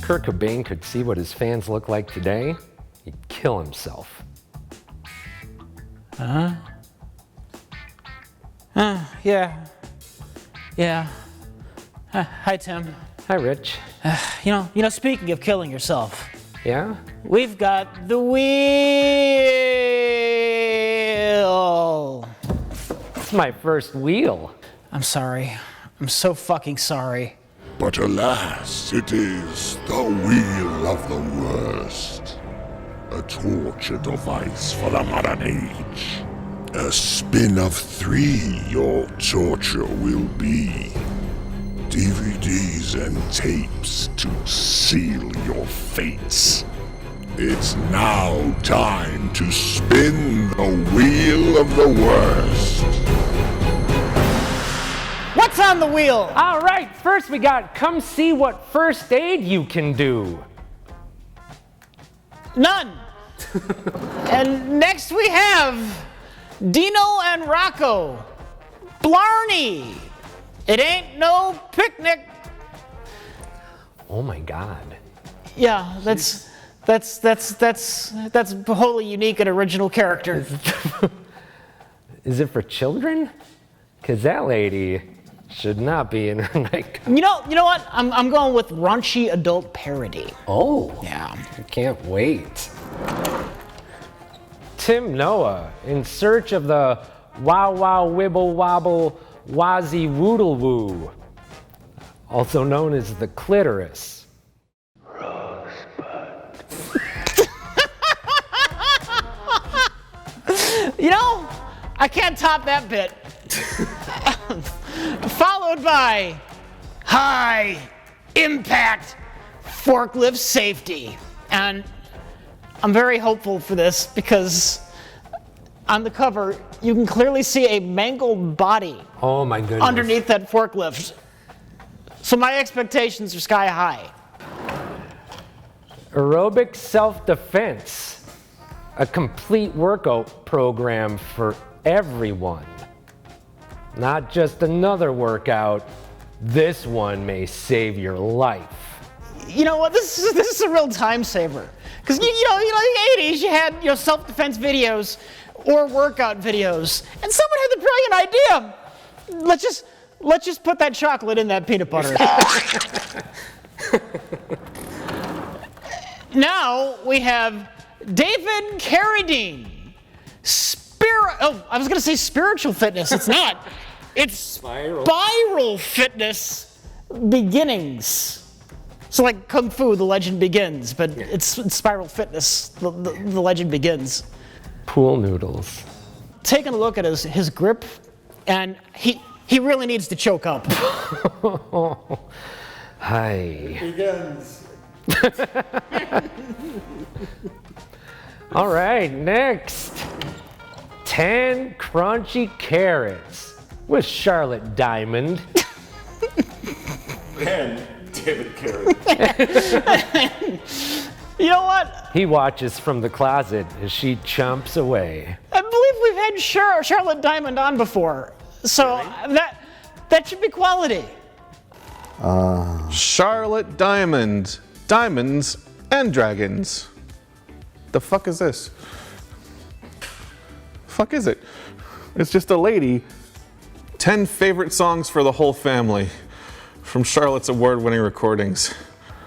Kurt Cobain could see what his fans look like today, he'd kill himself. Yeah. Hi, Tim. Hi, Rich. You know, speaking of killing yourself, Yeah? we've got the wheel. It's my first wheel. I'm sorry. I'm so fucking sorry. But alas, it is the wheel of the worst. A torture device for the modern age. A spin of 3 your torture will be. DVDs and tapes to seal your fates. It's now time to spin the wheel of the worst. What's on the wheel? All right, first we got come see what first aid you can do. None. And next we have Dino and Rocco. Blarney. It ain't no picnic. Oh my God. Yeah, that's wholly unique and original character. Is it for children? Cause that lady should not be in her nightgown. You know what? I'm going with raunchy adult parody. Oh. Yeah. I can't wait. Tim Noah, in search of the wow wow wibble wobble wazzy woodle woo, also known as the clitoris. You know, I can't top that bit. Followed by high impact forklift safety. And I'm very hopeful for this because on the cover, you can clearly see a mangled body Oh my goodness. underneath that forklift. So my expectations are sky high. Aerobic self-defense. A complete workout program for everyone. Not just another workout. This one may save your life. You know what? This is a real time saver. Because you know, in the 80s, you had self-defense videos or workout videos, and someone had the brilliant idea. Let's just put that chocolate in that peanut butter. Now we have David Carradine. I was going to say spiritual fitness. It's not. It's spiral fitness beginnings. So like Kung Fu, the legend begins, but it's spiral fitness, the legend begins. Pool noodles. Taking a look at his grip, and he really needs to choke up. Hi. Begins. All right, next. 10 crunchy carrots with Charlotte Diamond. And David Carradine. You know what? He watches from the closet as she chomps away. I believe we've had Charlotte Diamond on before, so that should be quality. Charlotte Diamond. Diamonds and dragons. The fuck is this? Fuck is it? It's just a lady. 10 favorite songs for the whole family from Charlotte's award-winning recordings.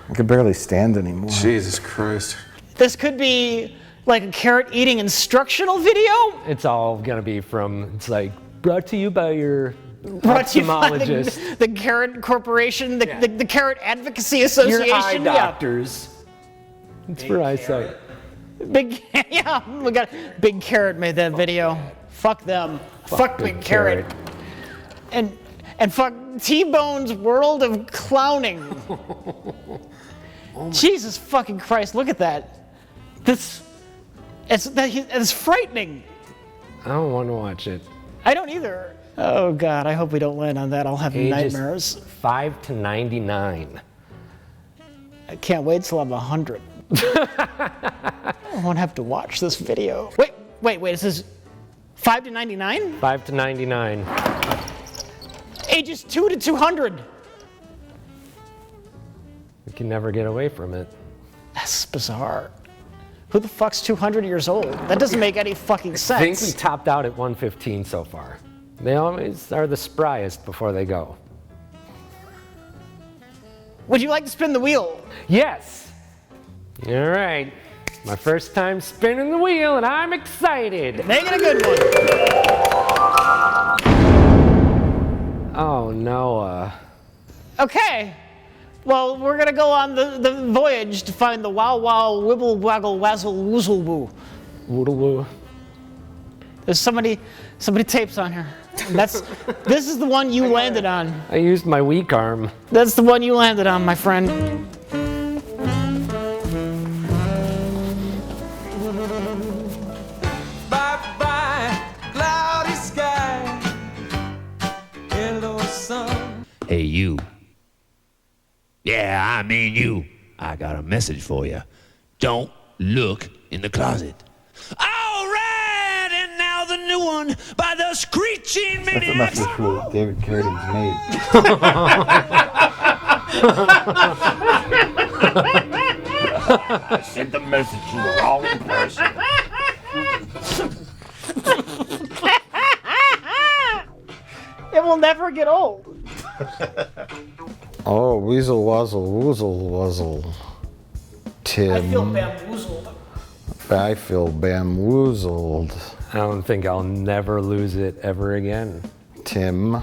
I could barely stand anymore. Jesus Christ. This could be like a carrot eating instructional video. It's all gonna be from, it's like, brought to you by your Brought to you by ophthalmologist. the Carrot Corporation, the Carrot Advocacy Association. Your eye Yeah. doctors. It's for eyesight. Big, yeah, we got Big Carrot made that video. Fuck them. Fuck Big Carrot. And fuck T-Bone's World of Clowning. Jesus fucking Christ, look at that. It's frightening. I don't want to watch it. I don't either. Oh God, I hope we don't land on that. I'll have Ages nightmares. 5 to 99. I can't wait till I'm 100. I won't have to watch this video. Wait, it says 5 to 99? 5 to 99. Ages 2 to 200. We can never get away from it. That's bizarre. Who the fuck's 200 years old? That doesn't make any fucking sense. I think we topped out at 115 so far. They always are the spryest before they go. Would you like to spin the wheel? Yes! All right. My first time spinning the wheel, and I'm excited. Make it a good one. Oh, no. Okay. Well, we're gonna go on the voyage to find the wow wow wibble waggle wazzle woozle woo. Woodle woo. There's somebody tapes on here. This is the one you landed on. I used my weak arm. That's the one you landed on, my friend. Hey, you. Yeah, I mean you. I got a message for you. Don't look in the closet. All right, and now the new one by the Screeching That's a Maniacs. message for David Carradine's maid. I sent the message to the wrong person. It will never get old. Oh, weasel wazzle woozle wuzzle. Tim. I feel bamboozled. I feel bamwoozled. I don't think I'll never lose it ever again. Tim.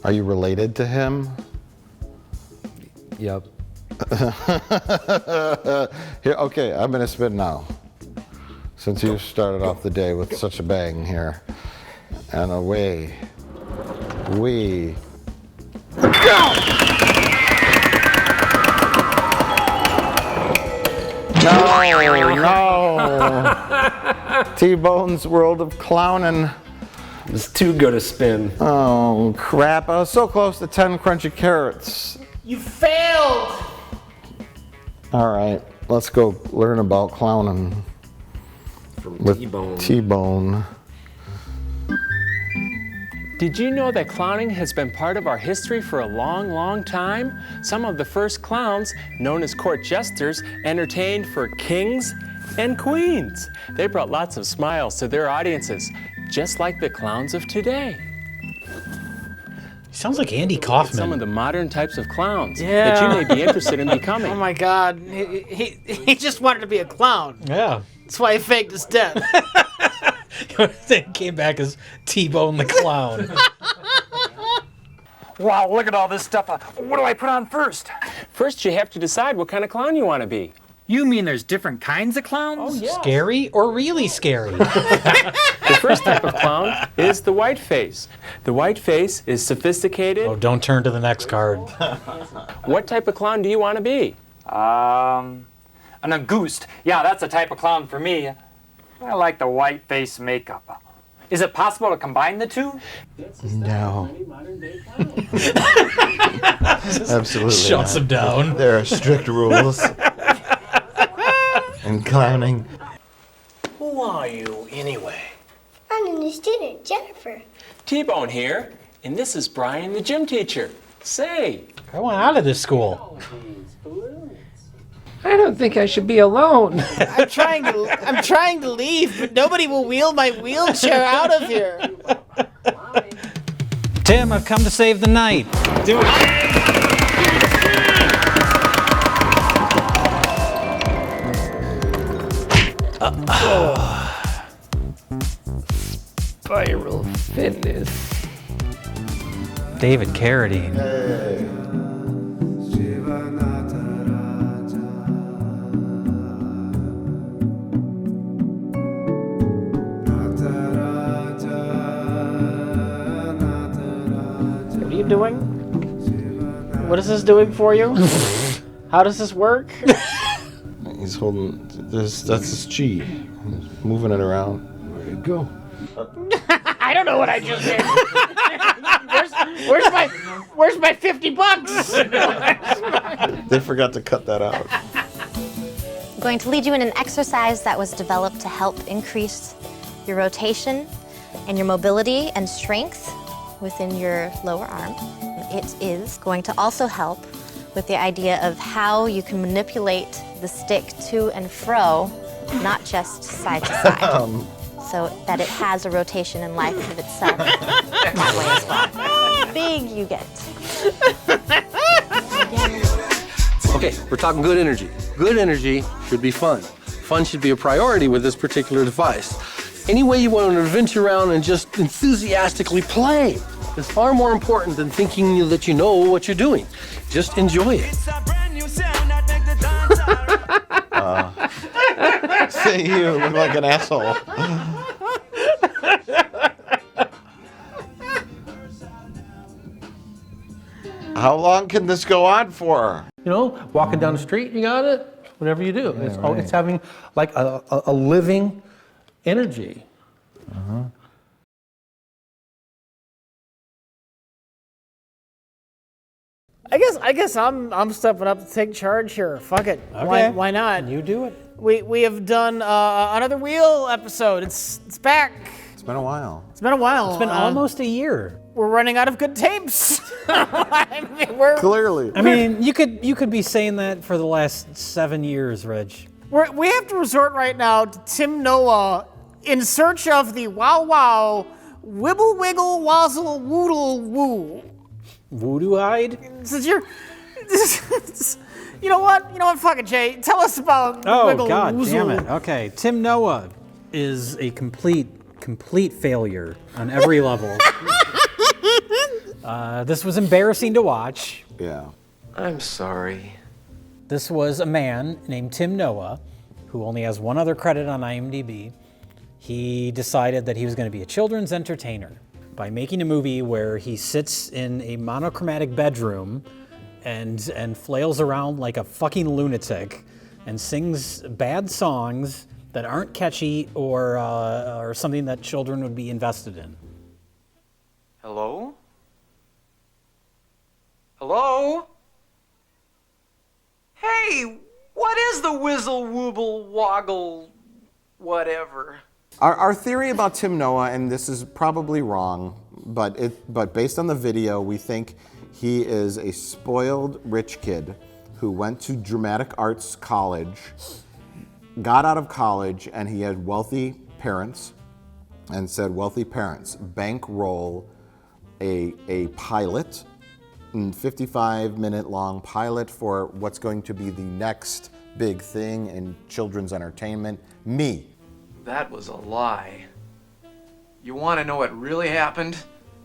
Are you related to him? Yep. Here, okay, I'm gonna spin now. Since you started off the day with such a bang here. And away we go! No! T-Bone's World of Clownin'. It's too good a spin. Oh, crap. I was so close to 10 crunchy carrots. You failed! All right, let's go learn about clowning with T-Bone. T-Bone. Did you know that clowning has been part of our history for a long, long time? Some of the first clowns, known as court jesters, entertained for kings and queens. They brought lots of smiles to their audiences, just like the clowns of today. Sounds like Andy Kaufman. Some of the modern types of clowns that you may be interested in becoming. Oh my God, he just wanted to be a clown. Yeah. That's why he faked his death. Then came back as T-Bone the Clown. Wow, look at all this stuff. What do I put on first? First, you have to decide what kind of clown you want to be. You mean there's different kinds of clowns? Oh, yeah. Scary or really scary? The first type of clown is the white face. The white face is sophisticated. Oh, don't turn to the next card. What type of clown do you want to be? An Auguste. Yeah, that's a type of clown for me. I like the white face makeup. Is it possible to combine the two? No. Absolutely Shuts not. him down. There are strict rules in clowning. Who are you, anyway? I'm a new student, Jennifer. T-Bone here, and this is Brian, the gym teacher. Say. I want out of this school. I don't think I should be alone. I'm trying to leave, but nobody will wheel my wheelchair out of here. Tim, I've come to save the night. Do it. Spiral fitness. David Carradine. What are you doing? What is this doing for you? How does this work? He's holding this. That's his chi. He's moving it around. Where'd it go? I don't know what I just did. Where's my $50? They forgot to cut that out. I'm going to lead you in an exercise that was developed to help increase your rotation and your mobility and strength within your lower arm. It is going to also help with the idea of how you can manipulate the stick to and fro, not just side to side, so that it has a rotation and life of itself that way as well. Big you get. Okay, we're talking good energy. Good energy should be fun. Fun should be a priority with this particular device. Any way you want to venture around and just enthusiastically play is far more important than thinking that you know what you're doing. Just enjoy it. See, you look like an asshole. How long can this go on for? You know, walking down the street, you got it. Whatever you do, Yeah, it's having like a living energy. I guess I'm stepping up to take charge here. Fuck it. Okay. Why not? You do it. We have done another wheel episode. It's back. It's been a while. It's been a while. It's been almost a year. We're running out of good tapes. I mean, we're Clearly. I mean, you could be saying that for the last 7 years, Reg. we have to resort right now to Tim Noah in search of the wow wow wibble wiggle wazzle woodle woo. Voodoo-eyed? Since you're, you know what? Fuck it, Jay. Tell us about Oh, wiggle God woozle. damn it. Okay, Tim Noah is a complete failure on every level. This was embarrassing to watch. Yeah. I'm sorry. This was a man named Tim Noah, who only has one other credit on IMDb. He decided that he was going to be a children's entertainer by making a movie where he sits in a monochromatic bedroom and flails around like a fucking lunatic and sings bad songs that aren't catchy or something that children would be invested in. Hello? Hello? Hey, what is the whizzle wooble woggle whatever? Our theory about Tim Noah, and this is probably wrong, but based on the video, we think he is a spoiled rich kid who went to dramatic arts college, got out of college, and he had wealthy parents, and said, wealthy parents, bankroll a pilot, 55-minute long pilot for what's going to be the next big thing in children's entertainment, me. That was a lie. You want to know what really happened?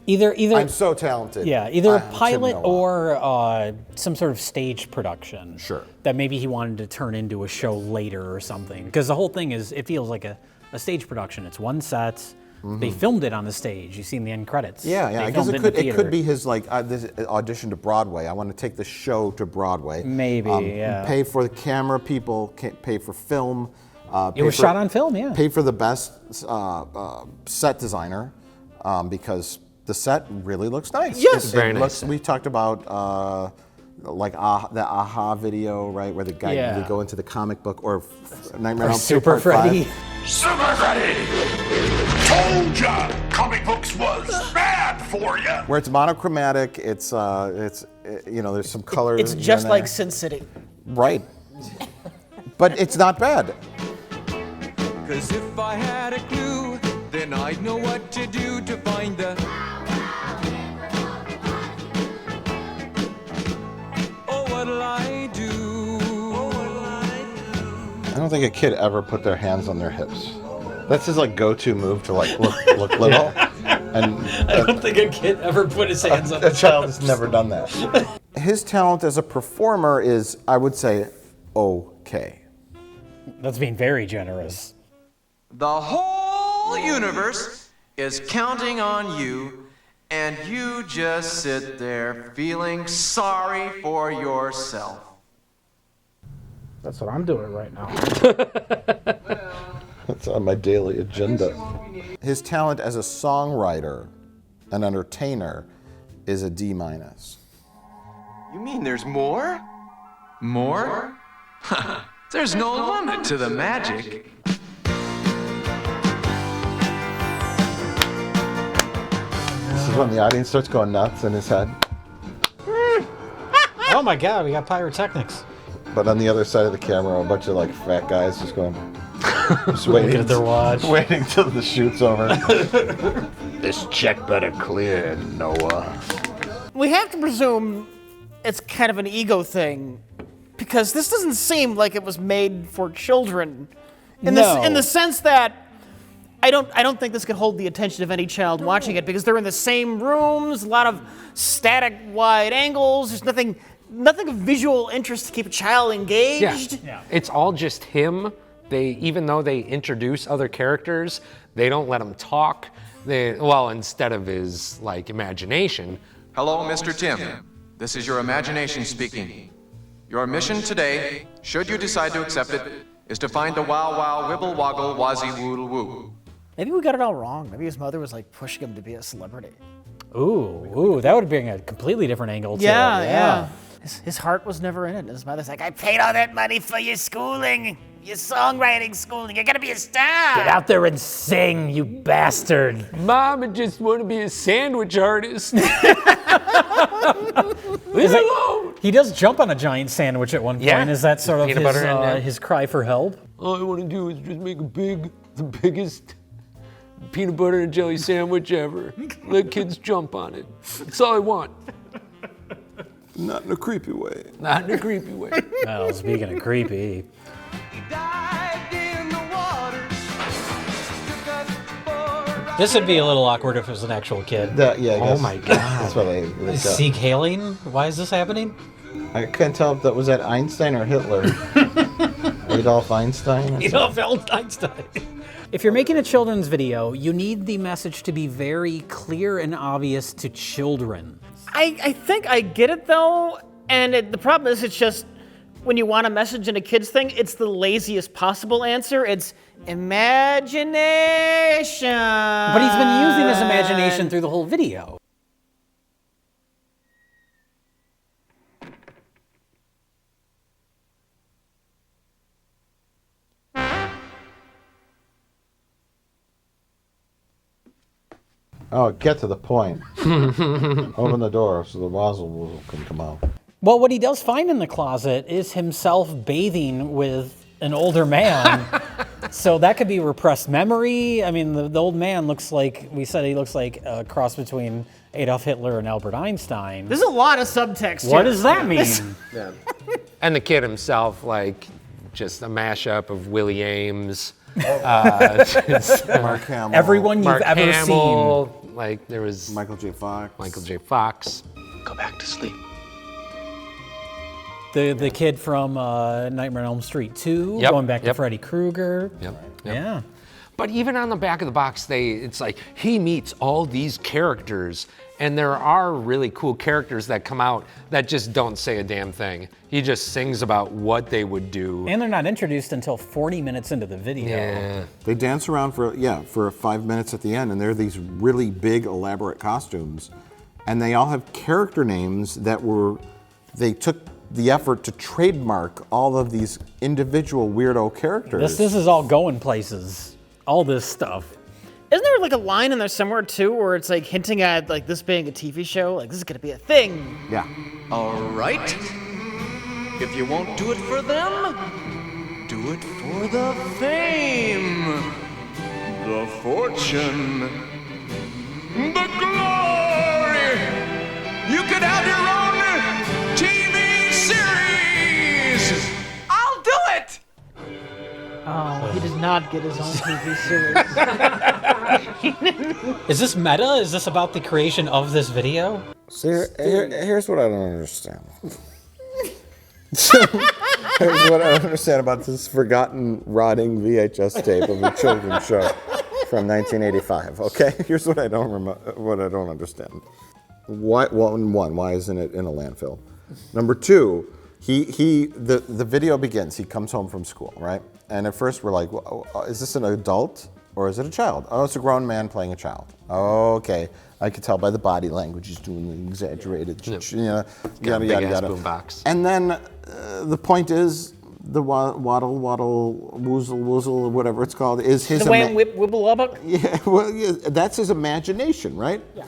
Either I'm so talented. Yeah, either I'm Tim pilot Noah. or some sort of stage production. Sure. That maybe he wanted to turn into a show later or something. Because the whole thing is, it feels like a stage production. It's one set. They filmed it on the stage. You see in the end credits. Yeah, They I guess filmed it in the could theater. be his this audition to Broadway. I want to take the show to Broadway. Maybe, yeah. Pay for the camera people, pay for film. It was shot on film, yeah. Pay for the best set designer because the set really looks nice. Yes. Very nice. We talked about the AHA video, right, where the guy Yeah. they go into the comic book or Nightmare Or on Super Part 5. Freddy. Super Freddy! Told ya! Comic books was bad for ya! Where it's monochromatic, it's there's some colors. It's here just and like there. Sin City. Right. But it's not bad. 'Cause if I had a clue, then I'd know what to do to find the... Oh, what'll I do? Oh, what'll I do? I don't think a kid ever put their hands on their hips. That's his go-to move to look little. And I don't think a kid ever put his hands on a child has never done that. His talent as a performer is, I would say, okay. That's being very generous. The whole universe is counting on you, and you just sit there feeling sorry for yourself. That's what I'm doing right now. That's on my daily agenda. His talent as a songwriter, an entertainer, is a D-. You mean there's more? More? There's no limit to the magic. This is when the audience starts going nuts in his head. Oh my God, we got pyrotechnics. But on the other side of the camera, a bunch of like fat guys just going, just waiting. Looking at their watch. Waiting till the shoot's over. This check better clear, Noah. We have to presume it's kind of an ego thing, because this doesn't seem like it was made for children. In the sense that I don't think this could hold the attention of any child watching it, because they're in the same rooms, a lot of static wide angles. There's nothing of visual interest to keep a child engaged. Yeah. It's all just him. Even though they introduce other characters, they don't let him talk. Instead of his like imagination. Hello, Mr. Tim. This is your imagination speaking. Your mission today, should you decide to accept it, is to find the wow wow wibble woggle wazzy woodle woo. Maybe we got it all wrong. Maybe his mother was like pushing him to be a celebrity. Ooh, that would bring a completely different angle to it. Yeah. His heart was never in it. His mother's like, I paid all that money for your schooling, your songwriting schooling. You're gonna be a star. Get out there and sing, you bastard. Mom, I just want to be a sandwich artist. He does jump on a giant sandwich at one point. Yeah. Is that sort of Peanut butter in his cry for help? All I want to do is just make the biggest peanut butter and jelly sandwich ever. Let kids jump on it. That's all I want. Not in a creepy way. Not in a creepy way. Well, speaking of creepy. This would be a little awkward if it was an actual kid. I guess. Oh my God. That's what they Seek hailing? Why is this happening? I can't tell if that was that Einstein or Hitler. Adolf Einstein? Adolf Einstein. If you're making a children's video, you need the message to be very clear and obvious to children. I think I get it though, and the problem is it's just when you want a message in a kid's thing, it's the laziest possible answer. It's imagination. But he's been using his imagination through the whole video. Oh, get to the point. Open the door so the wazzle can come out. Well, what he does find in the closet is himself bathing with an older man. So that could be repressed memory. I mean, the old man looks like, we said he looks like a cross between Adolf Hitler and Albert Einstein. There's a lot of subtext What here. does that mean? Yeah. And the kid himself, like, just a mashup of Willie Ames. Mark Hamill. Everyone you've Mark ever Hamill, seen. Like, there was Michael J. Fox. Go back to sleep. The kid from Nightmare on Elm Street 2, Yep, going back to yep. Freddy Krueger. Yep. Yeah. But even on the back of the box, it's like he meets all these characters, and there are really cool characters that come out that just don't say a damn thing. He just sings about what they would do. And they're not introduced until 40 minutes into the video. Yeah. They dance around for 5 minutes at the end, and they're these really big, elaborate costumes. And they all have character names they took the effort to trademark all of these individual weirdo characters. This is all going places. All this stuff. Isn't there like a line in there somewhere too where it's like hinting at like this being a TV show? Like this is gonna be a thing. Yeah. All right. If you won't do it for them, do it for the fame, the fortune, the glory. You could have your own TV series. I'll do it. Oh, he did not get his own TV series. Is this meta? Is this about the creation of this video? See, here's what I don't understand. Here's what I don't understand about this forgotten, rotting VHS tape of a children's show from 1985. Okay, here's what I don't understand. Why isn't it in a landfill? Number two, the video begins. He comes home from school, right? And at first we're like, well, is this an adult or is it a child? Oh, it's a grown man playing a child. Oh, okay. I could tell by the body language he's doing the exaggerated, yada, yada, yada. Boombox. And then the point is, the waddle, woozle, whatever it's called, is his... The Wham Wibble Wobble? Yeah, well, yeah, that's his imagination, right? Yeah.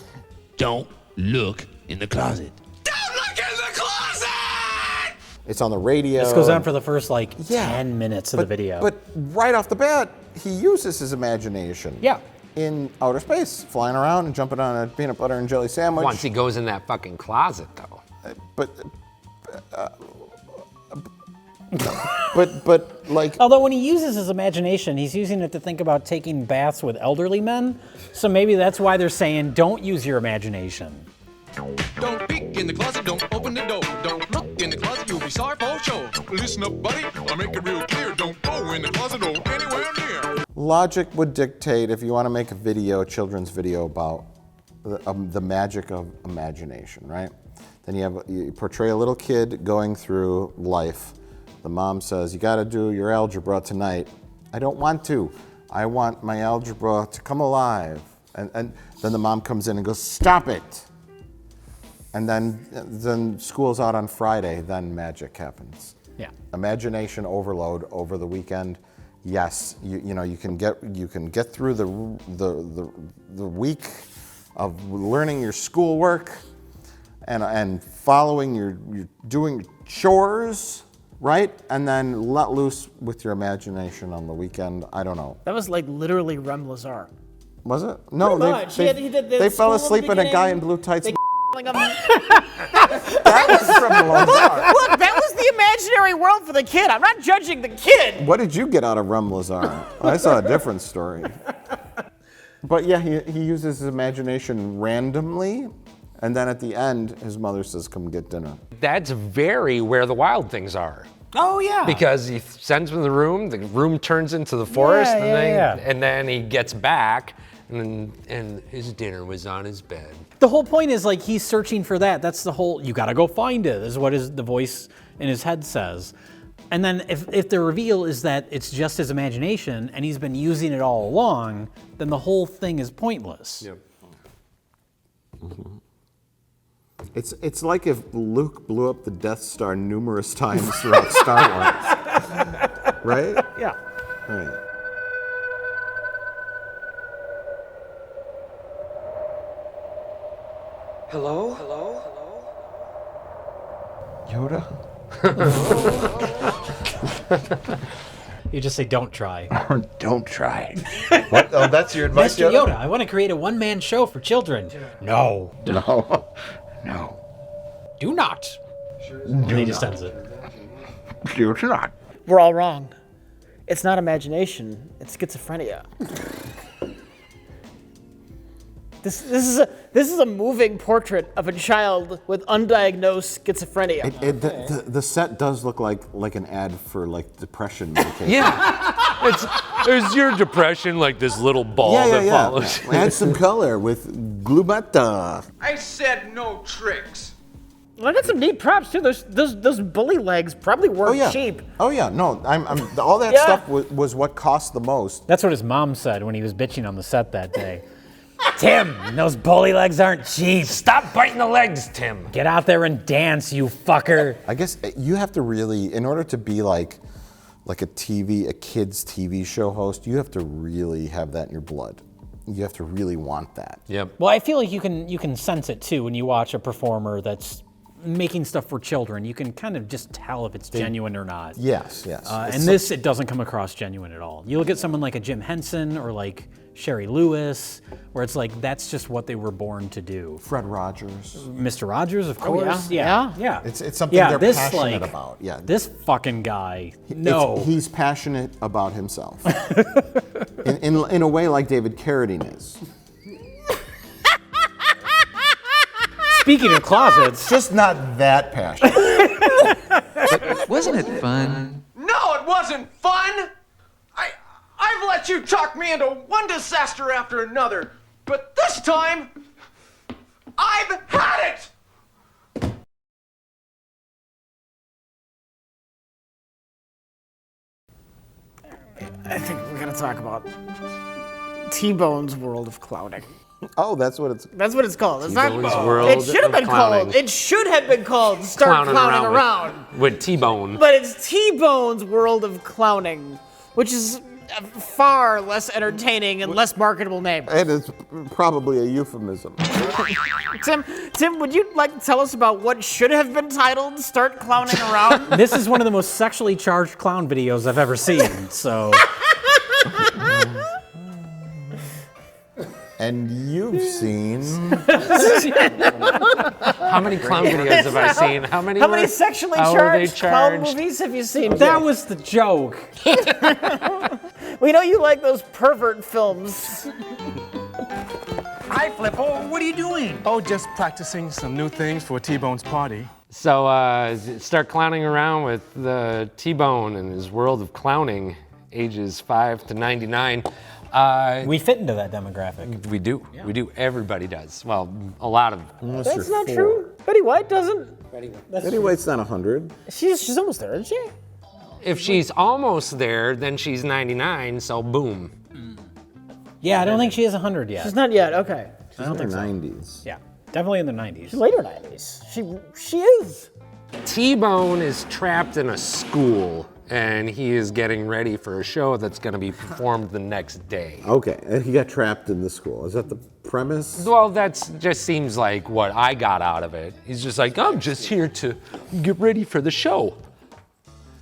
Don't look in the closet. Don't look in the closet! It's on the radio. This goes on for the first 10 minutes of the video. But right off the bat, he uses his imagination. Yeah. In outer space, flying around and jumping on a peanut butter and jelly sandwich. Once he goes in that fucking closet, though. But like. Although when he uses his imagination, he's using it to think about taking baths with elderly men. So maybe that's why they're saying don't use your imagination. Don't peek in the closet, don't open the door. Don't look in the closet, you'll be sorry for sure. Listen up, buddy, I'll make it real clear. Don't go in the closet or anywhere near. Logic would dictate if you want to make a children's video about the magic of imagination, right? Then you portray a little kid going through life. The mom says, you got to do your algebra tonight. I don't want to. I want my algebra to come alive. And then the mom comes in and goes, stop it. And then school's out on Friday, then magic happens. Yeah. Imagination overload over the weekend. Yes, you can get through the week of learning your schoolwork and following your doing chores, right? And then let loose with your imagination on the weekend. I don't know. That was like literally Rem Lazar. Was it? No, Pretty much. they fell asleep in a guy in blue tights. That was from Lazar. Look, that was the imaginary world for the kid. I'm not judging the kid. What did you get out of Rem Lazar? I saw a different story. But yeah, he uses his imagination randomly, and then at the end, his mother says, come get dinner. That's very Where the Wild Things Are. Oh, yeah. Because he sends him to the room turns into the forest, and then he gets back, and his dinner was on his bed. The whole point is he's searching for that. That's the whole, you gotta go find it, is what the voice in his head says. And then if the reveal is that it's just his imagination and he's been using it all along, then the whole thing is pointless. Yep. Mm-hmm. It's like if Luke blew up the Death Star numerous times throughout Star Wars. Right? Yeah. Right. Hello? Yoda? You just say, don't try. Don't try. What? Oh, that's your advice, Mr. Yoda, I want to create a one-man show for children. No. No. Do not. And he just ends it. Do not. We're all wrong. It's not imagination. It's schizophrenia. This is a moving portrait of a child with undiagnosed schizophrenia. The set does look like an ad for depression medication. Yeah, it's your depression, like this little ball that follows. Add some color with Glubata. I said no tricks. Well, I got some neat props too. Those bully legs probably weren't cheap. Oh yeah, no, I'm all that stuff was what cost the most. That's what his mom said when he was bitching on the set that day. Tim, those bully legs aren't cheap. Stop biting the legs, Tim. Get out there and dance, you fucker. I guess you have to really, in order to be like a kid's TV show host, you have to really have that in your blood. You have to really want that. Yep. Well, I feel like you can sense it too when you watch a performer that's making stuff for children. You can kind of just tell if it's genuine or not. Yes. And this, it doesn't come across genuine at all. You look at someone like a Jim Henson or like Sherry Lewis, where it's like that's just what they were born to do. Fred Rogers. Mr. Rogers, of course. Yeah. It's something they're passionate about. Yeah. This fucking guy. He's passionate about himself. in a way like David Carradine is. Speaking of closets, just not that passionate. Wasn't it fun? No, it wasn't fun! I've let you talk me into one disaster after another, but this time, I've had it! I think we're gonna talk about T-Bone's World of Clowning. Oh, that's what it's called. It's not. T-Bone's World It should have been of Clowning. called. It should have been called Start Clowning Around. With T-Bone. But it's T-Bone's World of Clowning, which is a far less entertaining and less marketable name. And it's probably a euphemism. Tim, would you like to tell us about what should have been titled Start Clowning Around? This is one of the most sexually charged clown videos I've ever seen, so. And you've seen. How many clown videos have I seen? How many sexually charged clown movies have you seen? That was the joke. We know you like those pervert films. Hi, Flippo. What are you doing? Oh, just practicing some new things for T-Bone's party. So start clowning around with the T-Bone and his world of clowning, ages 5 to 99. We fit into that demographic. We do. Yeah. We do. Everybody does. Well, a lot of. That's not true. Betty White doesn't. Betty White's not 100. She's almost there, isn't she? If she's almost there, then she's 99. So boom. Yeah, I don't think she is 100 yet. She's not yet. Okay. She's in her 90s. Yeah, definitely in the 90s. She's later 90s. She is. T-Bone is trapped in a school, and he is getting ready for a show that's going to be performed the next day. Okay, he got trapped in the school. Is that the premise? Well, that just seems like what I got out of it. He's just like, I'm just here to get ready for the show.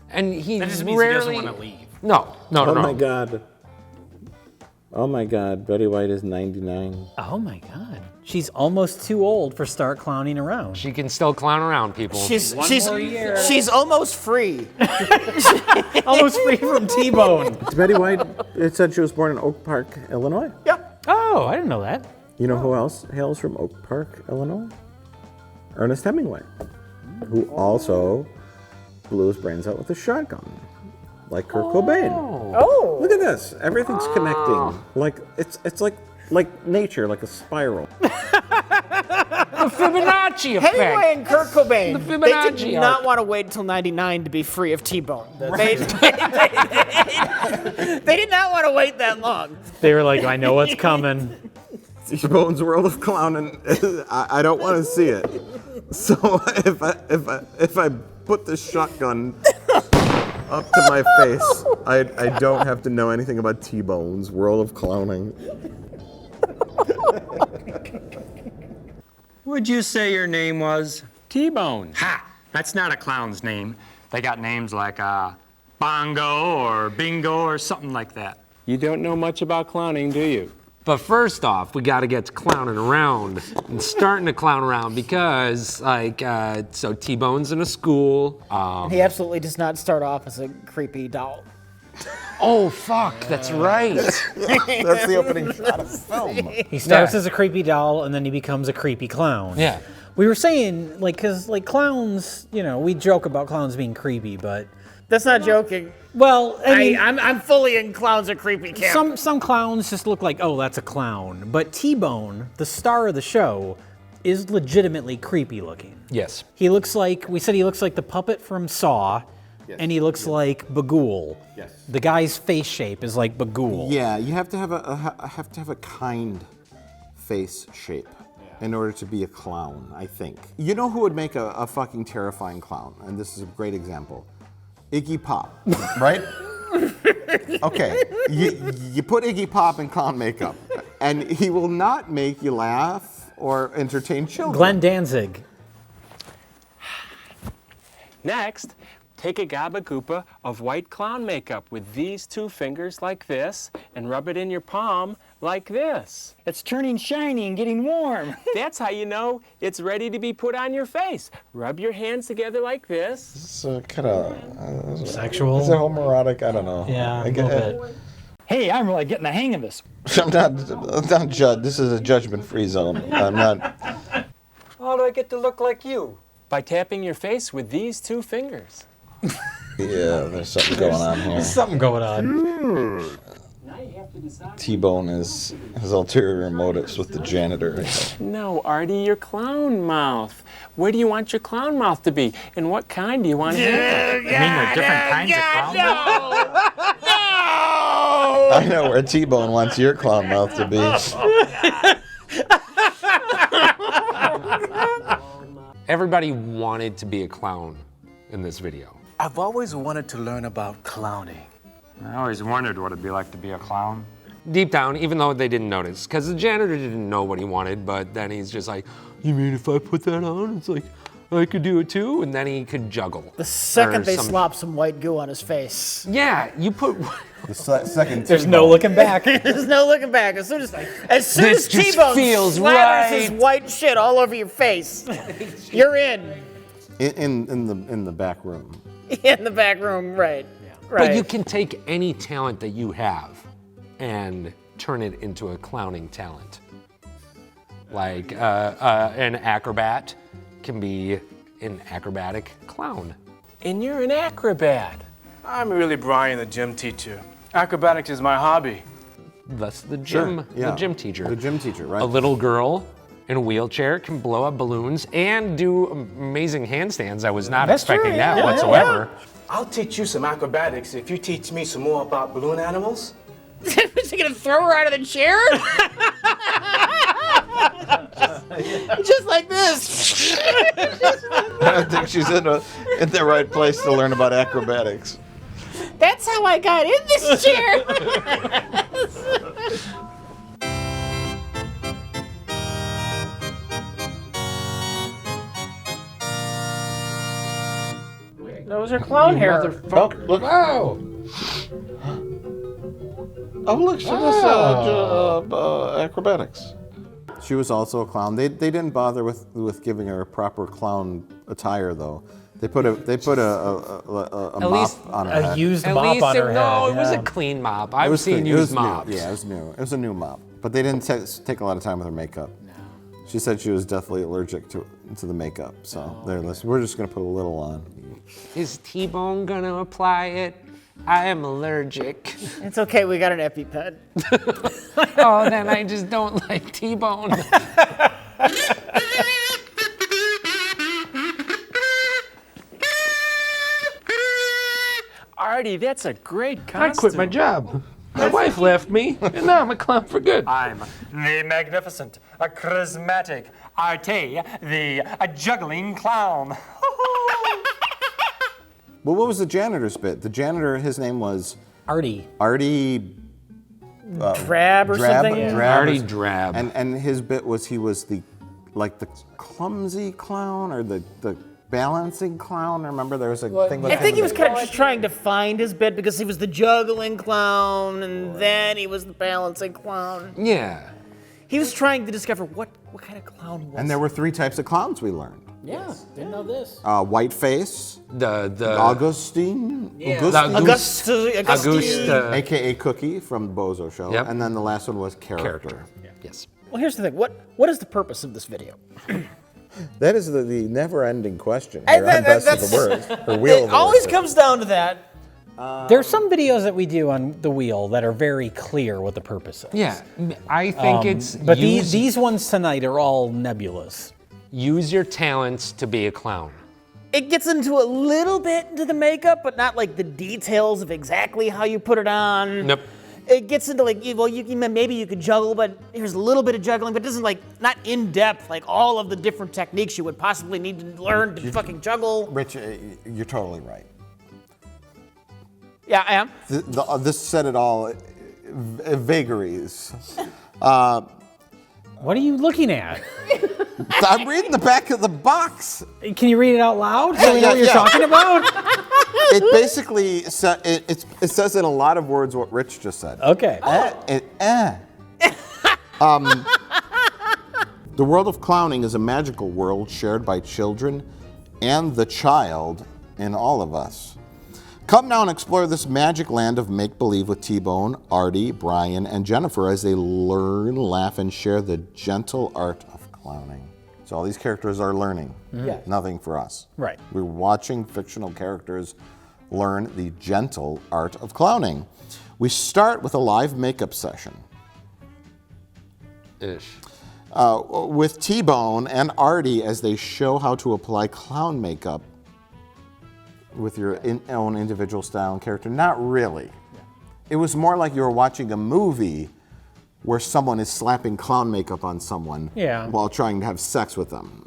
And he That just means rarely... he doesn't want to leave. No. Oh my God. Oh my God, Betty White is 99. Oh my God. She's almost too old for Start Clowning Around. She can still clown around, people. She's almost free. Almost free from T-Bone. It's Betty White. It said she was born in Oak Park, Illinois. Yeah. Oh, I didn't know that. You know who else hails from Oak Park, Illinois? Ernest Hemingway, who also blew his brains out with a shotgun, like Kurt Cobain. Oh. Look at this. Everything's connecting. Like it's like nature, like a spiral. The Fibonacci effect. Hemingway and Kurt Cobain, The they Fibonacci did not want to wait until 99 to be free of T-Bone. They did not want to wait that long. They were like, I know what's coming. T-Bone's world of clowning. I don't want to see it. So if I put this shotgun up to my face, I don't have to know anything about T-Bone's world of clowning. What'd you say your name was? T-Bone. Ha! That's not a clown's name. They got names like Bongo or Bingo or something like that. You don't know much about clowning, do you? But first off, we got to get to clowning around and starting to clown around because, so T-Bone's in a school. He absolutely does not start off as a creepy doll. Oh, fuck, that's right. That's the opening shot of the film. He starts as a creepy doll, and then he becomes a creepy clown. Yeah. We were saying, because clowns, we joke about clowns being creepy, but... That's not joking. Well, I mean... I'm fully in clowns are creepy camp. Some clowns just look like, oh, that's a clown. But T-Bone, the star of the show, is legitimately creepy looking. Yes. He looks like, we said he looks like the puppet from Saw, and he looks like Bagul. Yes. The guy's face shape is like Bagul. Yeah, you have to have a kind face shape in order to be a clown, I think. You know who would make a fucking terrifying clown? And this is a great example. Iggy Pop, right? Okay, you put Iggy Pop in clown makeup, and he will not make you laugh or entertain children. Glenn Danzig. Next, take a gabagoopa of white clown makeup with these two fingers like this and rub it in your palm like this. It's turning shiny and getting warm. That's how you know it's ready to be put on your face. Rub your hands together like this. It's kind of sexual. Is it homoerotic? I don't know. Yeah, a little bit. Hey, I'm really getting the hang of this. I'm not judge. This is a judgment-free zone. I'm not. How do I get to look like you? By tapping your face with these two fingers. Yeah, there's something going on here. There's something going on. Now you have to decide. T-Bone has ulterior motives with the janitor. No, Artie, your clown mouth. Where do you want your clown mouth to be? And what kind do you want to have? You mean there's different kinds of clown mouth? I know where T-Bone wants your clown mouth to be. Everybody wanted to be a clown in this video. I've always wanted to learn about clowning. I always wondered what it'd be like to be a clown. Deep down, even though they didn't notice, because the janitor didn't know what he wanted, but then he's just like, you mean if I put that on, it's like, I could do it too? And then he could juggle. The second they slop some white goo on his face. Yeah, you put... The second There's no looking back. There's no looking back. As soon as This just T-Bone feels slathers right. his white shit all over your face, you're in. In the back room. In the back room, right. Right. But you can take any talent that you have and turn it into a clowning talent. Like an acrobat can be an acrobatic clown. And you're an acrobat. I'm really Brian, the gym teacher. Acrobatics is my hobby. That's the gym, the gym teacher. The gym teacher, right? A little girl in a wheelchair can blow up balloons and do amazing handstands. I was not expecting that whatsoever. I'll teach you some acrobatics if you teach me some more about balloon animals. Is he gonna throw her out of the chair? Just like this. I think she's in the right place to learn about acrobatics. That's how I got in this chair. Those are clown hair. Oh, look. Wow. Oh, look, she does acrobatics. She was also a clown. They didn't bother with giving her a proper clown attire though. They put a mop on her head. A used mop on her head. No, it was a clean mop. I've seen used mops. Yeah, it was new. It was a new mop. But they didn't take a lot of time with her makeup. No. She said she was deathly allergic to the makeup. So we're just gonna put a little on. Is T-Bone gonna apply it? I am allergic. It's okay, we got an EpiPen. Oh, then I just don't like T-Bone. Artie, that's a great costume. I quit my job. My wife left me, and now I'm a clown for good. I'm the magnificent, a charismatic Arte, the juggling clown. Well, what was the janitor's bit? The janitor, his name was Artie. Artie. Drab or something? Yeah. Artie Drab. And his bit was he was the clumsy clown or the balancing clown. Remember there was a thing with I think he was kind of just trying to find his bit because he was the juggling clown and then he was the balancing clown. Yeah. He was trying to discover what kind of clown was And there were 3 types of clowns we learned. Yeah, didn't know this. Whiteface, the Augustine, Auguste, aka Cookie from the Bozo Show, and then the last one was character. Yes. Well, here's the thing. What is the purpose of this video? That is the never-ending question. Here on Best of the Worst, or Wheel of It the always Worst. comes down to that. There's some videos that we do on the wheel that are very clear what the purpose is. Yeah, I think it's. But these ones tonight are all nebulous. Use your talents to be a clown. It gets into a little bit into the makeup, but not like the details of exactly how you put it on. Nope. It gets into like, well, maybe you could juggle, but here's a little bit of juggling, but it doesn't not in depth, like all of the different techniques you would possibly need to learn to fucking juggle. Rich, you're totally right. Yeah, I am. This said it all. Vagaries. What are you looking at? I'm reading the back of the box. Can you read it out loud so we know what you're talking about? It basically it says in a lot of words what Rich just said. Okay. The world of clowning is a magical world shared by children and the child in all of us. Come now and explore this magic land of make-believe with T-Bone, Artie, Brian, and Jennifer as they learn, laugh, and share the gentle art of clowning. So all these characters are learning. Yeah. Nothing for us. Right. We're watching fictional characters learn the gentle art of clowning. We start with a live makeup session. Ish. With T-Bone and Artie as they show how to apply clown makeup with your own individual style and character. Not really. Yeah. It was more like you were watching a movie where someone is slapping clown makeup on someone while trying to have sex with them.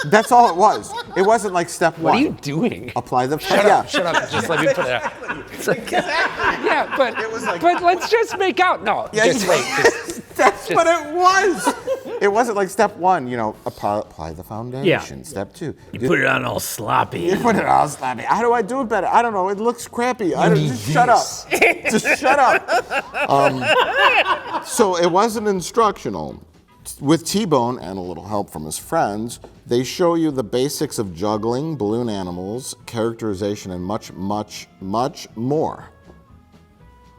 That's all it was. It wasn't like step one. What are you doing? Apply the... Shut up, just let me put it out. It's like, yeah, but but let's just make out. No, Yeah, just wait. That's what it was. It wasn't like step one, apply the foundation. Yeah. Step two. You put it on all sloppy. You put it all sloppy. How do I do it better? I don't know. It looks crappy. Just shut up. Just shut up. So it wasn't instructional. With T-Bone and a little help from his friends, they show you the basics of juggling, balloon animals, characterization, and much, much, much more.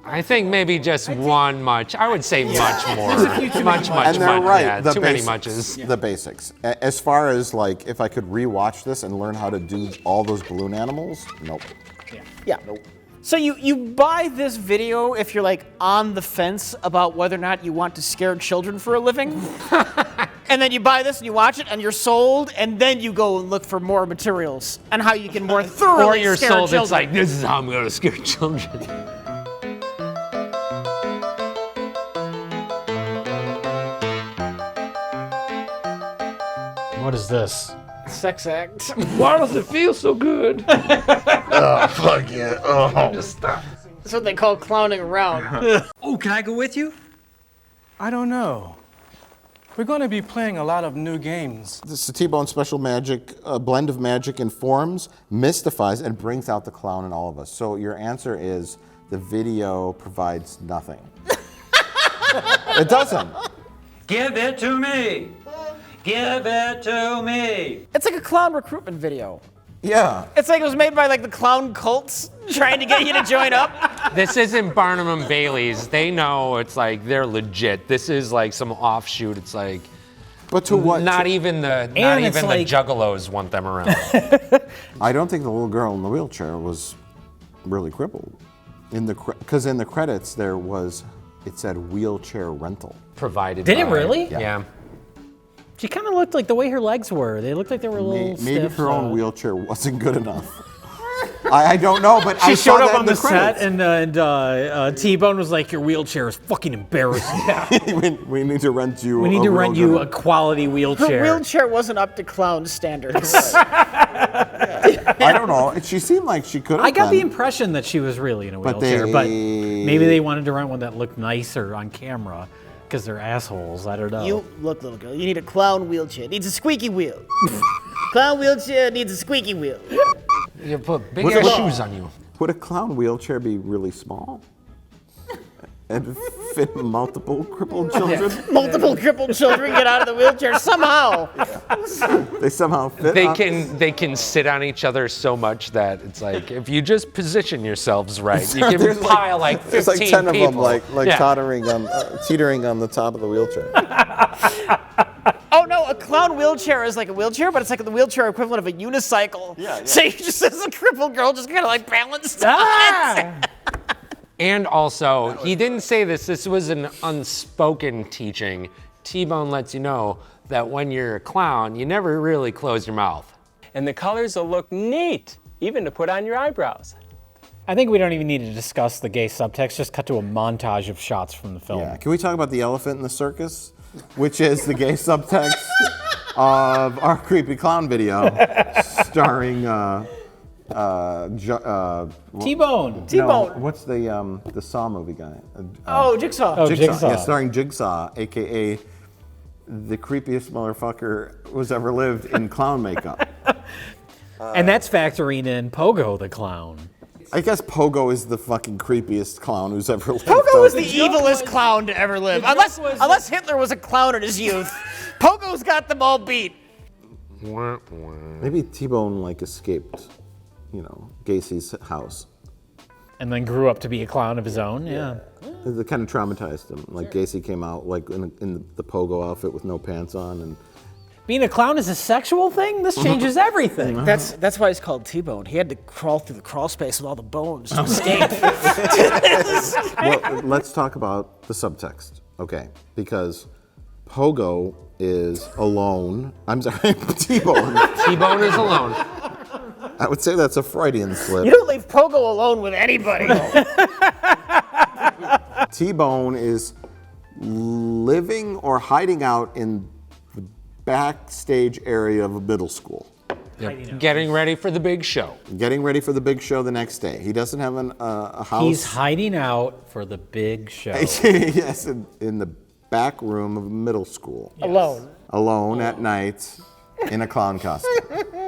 I think maybe just one much. I would say much more. Much, And they're right. Yeah, the too many basics, muches. The basics. As far as like, if I could rewatch this and learn how to do all those balloon animals, nope. Yeah. Nope. So you buy this video if you're like on the fence about whether or not you want to scare children for a living. And then you buy this and you watch it and you're sold, and then you go and look for more materials and how you can more thoroughly Or you're scare sold, children. it's like, this is how I'm going to scare children. What is this? Sex act. Why does it feel so good? Oh, fuck yeah. Oh. Just stop. That's what they call clowning around. Oh, can I go with you? I don't know. We're going to be playing a lot of new games. This is T-Bone special magic, a blend of magic informs, mystifies, and brings out the clown in all of us. So your answer is the video provides nothing. It doesn't. Give it to me. Give it to me. It's like a clown recruitment video. Yeah. It's like it was made by like the clown cults trying to get you to join up. This isn't Barnum and Bailey's. They know it's like they're legit. This is like some offshoot. It's like, but to what? Not even the juggalos want them around. I don't think the little girl in the wheelchair was really crippled. Because in the credits it said wheelchair rental. Provided. Did it really? Yeah. She kind of looked like the way her legs were. They looked like they were a little Maybe stiff. her own wheelchair wasn't good enough. I don't know, but I She saw showed up that on in the the set, credits. and T-Bone was like, "Your wheelchair is fucking embarrassing. we need to rent you. We need to rent you a quality Her wheelchair." wheelchair wasn't up to clown standards. I don't know. She seemed like she could have. I got the impression that she was really in a But wheelchair, but maybe they wanted to rent one that looked nicer on camera because they're assholes. I don't know. You look, little girl. You need a clown wheelchair. It needs a squeaky wheel. Clown wheelchair needs a squeaky wheel. You put big ass shoes on you. Would a clown wheelchair be really small? And fit multiple crippled children? Multiple crippled children get out of the wheelchair somehow. They somehow fit. They can sit on each other so much that it's like if you just position yourselves right, you can There's pile like 15 there's like 10 people. of them like Yeah. teetering on the top of the wheelchair. Oh no, a clown wheelchair is like a wheelchair, but it's like the wheelchair equivalent of a unicycle. Yeah. So you just as a crippled girl just kind of like balanced on it. And also, he didn't say this. This was an unspoken teaching. T-Bone lets you know that when you're a clown, you never really close your mouth. And the colors will look neat, even to put on your eyebrows. I think we don't even need to discuss the gay subtext. Just cut to a montage of shots from the film. Yeah. Can we talk about the elephant in the circus, which is the gay subtext of our creepy clown video, starring T-Bone. T-Bone. What's the Saw movie guy? Jigsaw. Jigsaw. Yeah, starring Jigsaw, aka the creepiest motherfucker who's ever lived in clown makeup. And that's factoring in Pogo the clown. I guess Pogo is the fucking creepiest clown who's ever lived. Pogo is the evilest clown to ever live. Unless Hitler was a clown in his youth. Pogo's got them all beat. Maybe T-Bone escaped, Gacy's house. And then grew up to be a clown of his own. Yeah. It kind of traumatized him. Gacy came out in the Pogo outfit with no pants on, and being a clown is a sexual thing? This changes everything. That's why he's called T-Bone. He had to crawl through the crawl space with all the bones to escape. Well, let's talk about the subtext, okay? Because Pogo is alone. I'm sorry, T-Bone. T-Bone is alone. I would say that's a Freudian slip. You don't leave Pogo alone with anybody. T-Bone is living or hiding out in the backstage area of a middle school. Getting ready for the big show. Getting ready for the big show the next day. He doesn't have a house. He's hiding out for the big show. Yes, in the back room of middle school. Alone. Alone at night in a clown costume.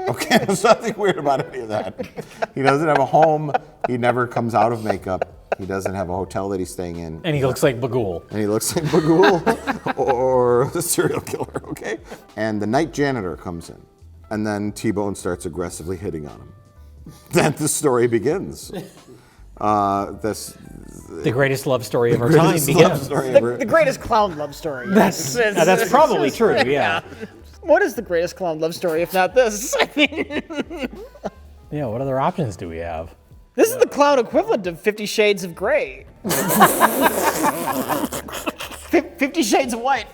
Okay, there's nothing weird about any of that. He doesn't have a home. He never comes out of makeup. He doesn't have a hotel that he's staying in. And he looks like Bagul. And he looks like Bagul or a serial killer, okay? And the night janitor comes in. And then T-Bone starts aggressively hitting on him. Then the story begins. The greatest love story of our time begins. The greatest clown love story. That's probably true, yeah. What is the greatest clown love story if not this? I mean, yeah, what other options do we have? this is the clown equivalent of 50 Shades of Grey. 50 Shades of White.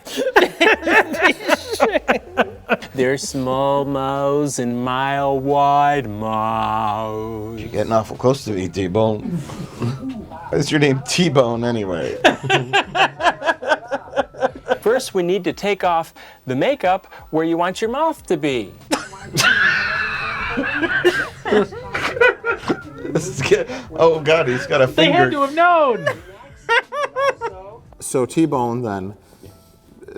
There's small mouths and mile wide mouths. You're getting awful close to me, T-Bone. Why is your name T-Bone anyway? First, we need to take off the makeup where you want your mouth to be. Oh God, he's got a finger. They had to have known. So T-Bone then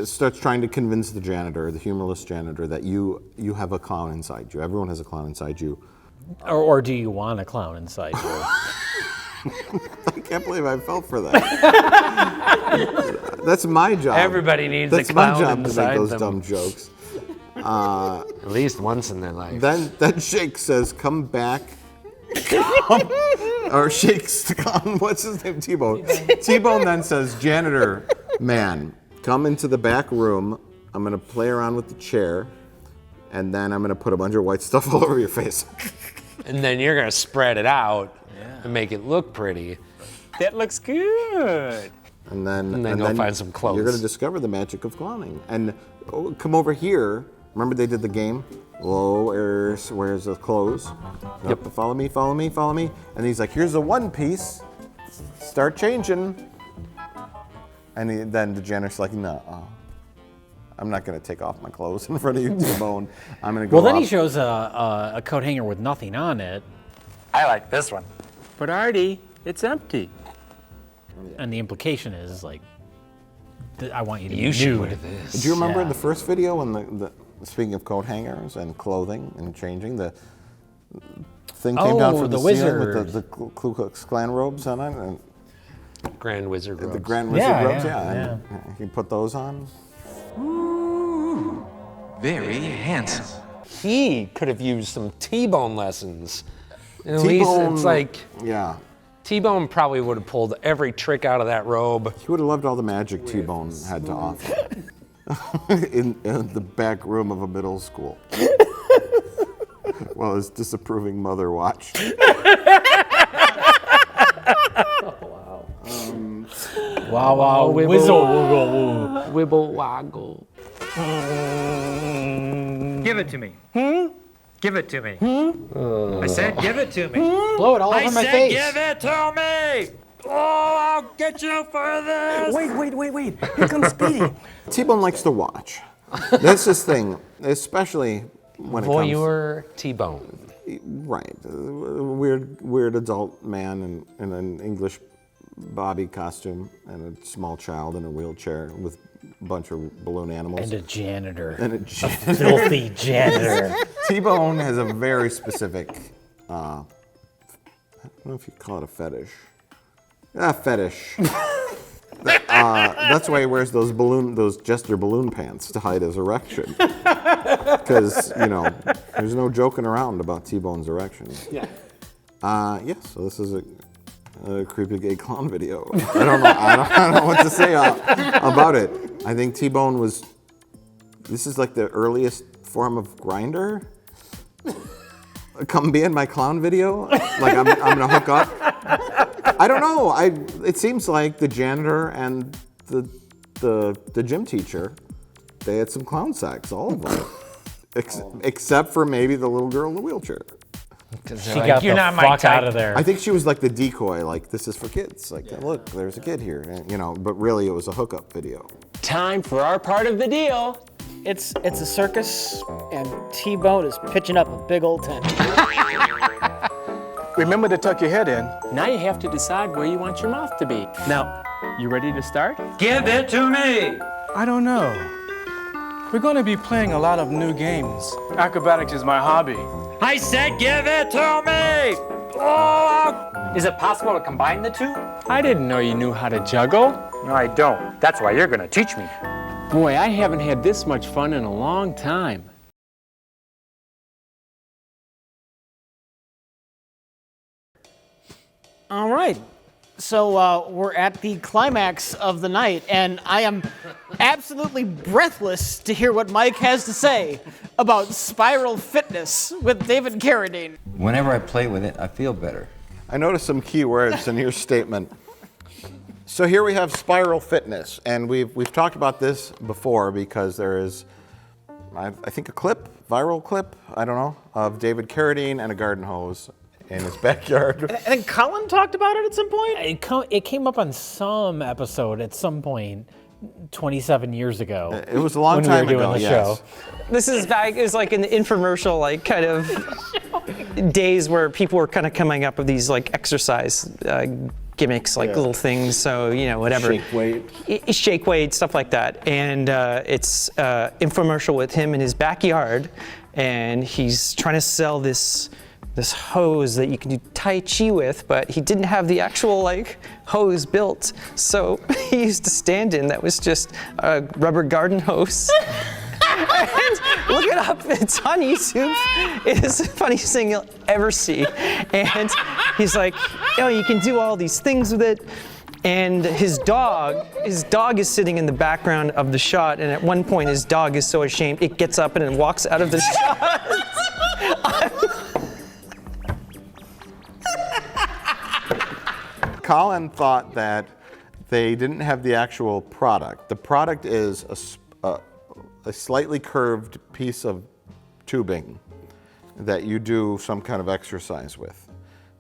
starts trying to convince the janitor, the humorless janitor, that you have a clown inside you. Everyone has a clown inside you. Or do you want a clown inside you? I can't believe I fell for that. That's my job. Everybody needs a That's clown my job to inside make those them. dumb jokes. At least once in their life. Then Shake says, "Come back." Or Shake's the clown. What's his name? T-Bone. T-Bone then says, "Janitor man, come into the back room. I'm gonna play around with the chair, and then I'm gonna put a bunch of white stuff all over your face." And then you're gonna spread it out and make it look pretty. That looks good. And then go find some clothes. You're gonna discover the magic of clowning. And come over here. Remember they did the game? Whoa, where's the clothes? Yep. Follow me, follow me, follow me. And he's like, here's the one piece. Start changing. And then the janitor's like, no, I'm not gonna take off my clothes in front of you, T-Bone. I'm gonna go. Well, then up. he shows a coat hanger with nothing on it. I like this one. But Artie, it's empty. And the implication is like, I want you to be You should nude. wear this. Do you remember in the first video when the speaking of coat hangers and clothing and changing, the thing came down from the ceiling with the Ku Klux Klan robes on it? And Grand Wizard robes. the Grand Wizard robes, yeah. And you put those on. Ooh, very handsome. He could have used some T-Bone lessons. At least it's like, yeah. T-Bone probably would have pulled every trick out of that robe. He would have loved all the magic T-Bone had to offer. in the back room of a middle school. While his disapproving mother watched. Wow, wow, whizzle, wiggle, wibble, woggle. Give it to me. Give it to me. I said give it to me. Blow it all over my face. Give it to me. Oh, I'll get you for this. Wait. Here comes Speedy. T-Bone likes to watch. That's his thing, especially when it comes... Voyeur T-Bone. Right. A weird adult man in an English Bobby costume and a small child in a wheelchair with a bunch of balloon animals. And a janitor. A filthy janitor. T-Bone has a very specific, I don't know if you call it a fetish. Fetish. That's why he wears those jester balloon pants to hide his erection. Because, there's no joking around about T-Bone's erection. Yeah. So this is a creepy gay clown video. I don't know what to say about it. I think T-Bone this is like the earliest form of Grindr. Come be in my clown video? Like I'm gonna hook up? I don't know. It seems like the janitor and the gym teacher, they had some clown sex, all of them. Except for maybe the little girl in the wheelchair. She got the fuck out of there. I think she was like the decoy, like this is for kids. Like, look, there's a kid here, but really it was a hookup video. Time for our part of the deal. It's a circus, and T-Bone is pitching up a big old tent. Remember to tuck your head in. Now you have to decide where you want your mouth to be. Now, you ready to start? Give it to me. I don't know. We're going to be playing a lot of new games. Acrobatics is my hobby. I said give it to me. Oh! Is it possible to combine the two? I didn't know you knew how to juggle. No, I don't. That's why you're gonna teach me. Boy, I haven't had this much fun in a long time. All right. So we're at the climax of the night, and I am absolutely breathless to hear what Mike has to say about spiral fitness with David Carradine. Whenever I play with it, I feel better. I noticed some key words in your statement. So here we have spiral fitness, and we've talked about this before because there is, I think, a viral clip, I don't know, of David Carradine and a garden hose in his backyard. I think Colin talked about it at some point. It came up on some episode at some point 27 years ago. It was a long time when we were ago, doing the yes. show. This is like an infomercial, like kind of days where people were kind of coming up with these like exercise gimmicks, like little things. So whatever. Shake weight, stuff like that. And it's infomercial with him in his backyard, and he's trying to sell this hose that you can do Tai Chi with, but he didn't have the actual like hose built. So he used a stand-in that was just a rubber garden hose. And look it up, it's on YouTube. It is the funniest thing you'll ever see. And he's like, you can do all these things with it. And his dog is sitting in the background of the shot, and at one point his dog is so ashamed, it gets up and it walks out of the shot. Colin thought that they didn't have the actual product. The product is a slightly curved piece of tubing that you do some kind of exercise with.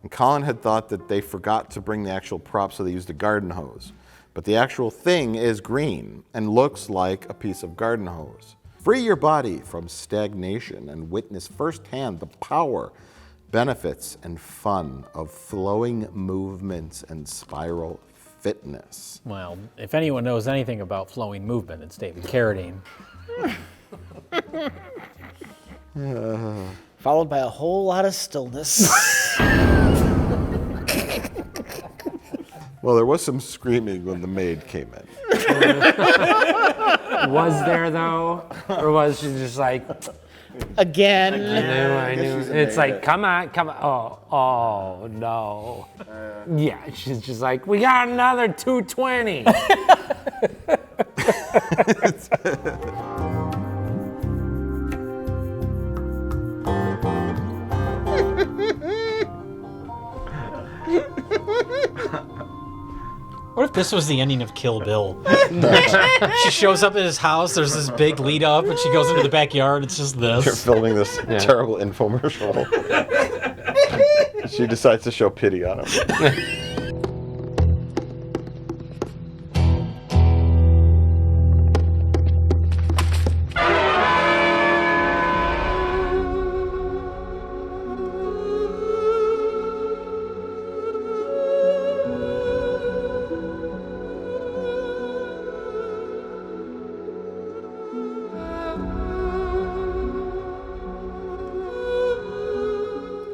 And Colin had thought that they forgot to bring the actual prop, so they used a garden hose. But the actual thing is green and looks like a piece of garden hose. Free your body from stagnation and witness firsthand the power, benefits, and fun of flowing movements and spiral fitness. Well, if anyone knows anything about flowing movement, it's David Carradine. Followed by a whole lot of stillness. Well, there was some screaming when the maid came in. Was there though? Or was she just like, Again. I knew. It's like, come on. Oh, no. Yeah, she's just like, we got another 220. What if this was the ending of Kill Bill? She shows up at his house, there's this big lead up, and she goes into the backyard, it's just this. You're filming this terrible infomercial. She decides to show pity on him.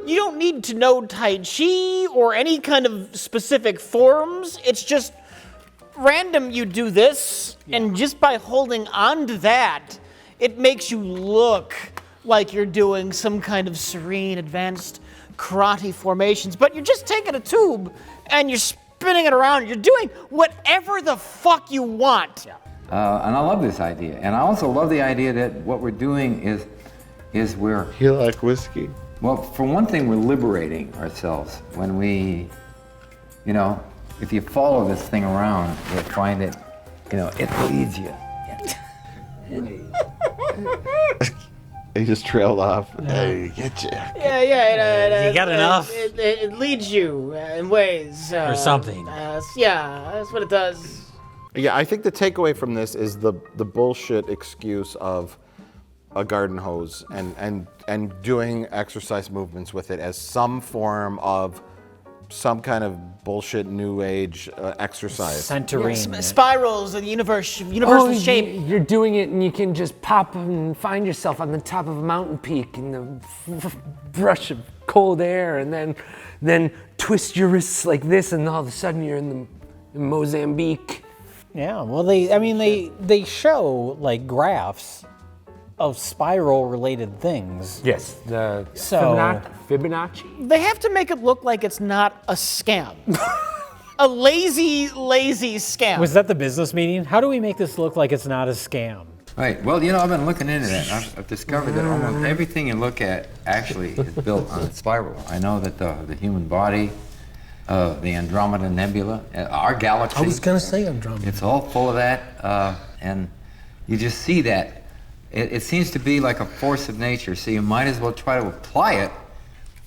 You don't need to know Tai Chi or any kind of specific forms. It's just random you do this, and just by holding on to that, it makes you look like you're doing some kind of serene, advanced karate formations, but you're just taking a tube and you're spinning it around. You're doing whatever the fuck you want. And I love this idea. And I also love the idea that what we're doing is we're... You like whiskey? Well, for one thing, we're liberating ourselves. When we, if you follow this thing around, you'll find it, it leads you. He just trailed off. Hey, get you. Yeah. You got enough? It leads you in ways. Or something. Yeah, that's what it does. Yeah, I think the takeaway from this is the bullshit excuse of a garden hose and doing exercise movements with it as some form of some kind of bullshit new age exercise. Centering. Spirals of the universal shape. You're doing it and you can just pop and find yourself on the top of a mountain peak in the rush of cold air and then twist your wrists like this and all of a sudden you're in Mozambique. Yeah, well, they show like graphs of spiral-related things. Yes, the Fibonacci. They have to make it look like it's not a scam. A lazy scam. Was that the business meeting? How do we make this look like it's not a scam? Right. Well, I've been looking into that. I've discovered that almost everything you look at actually is built on a spiral. I know that the human body, the Andromeda Nebula, our galaxy. I was going to say Andromeda. It's all full of that, and you just see that. It seems to be like a force of nature, so you might as well try to apply it,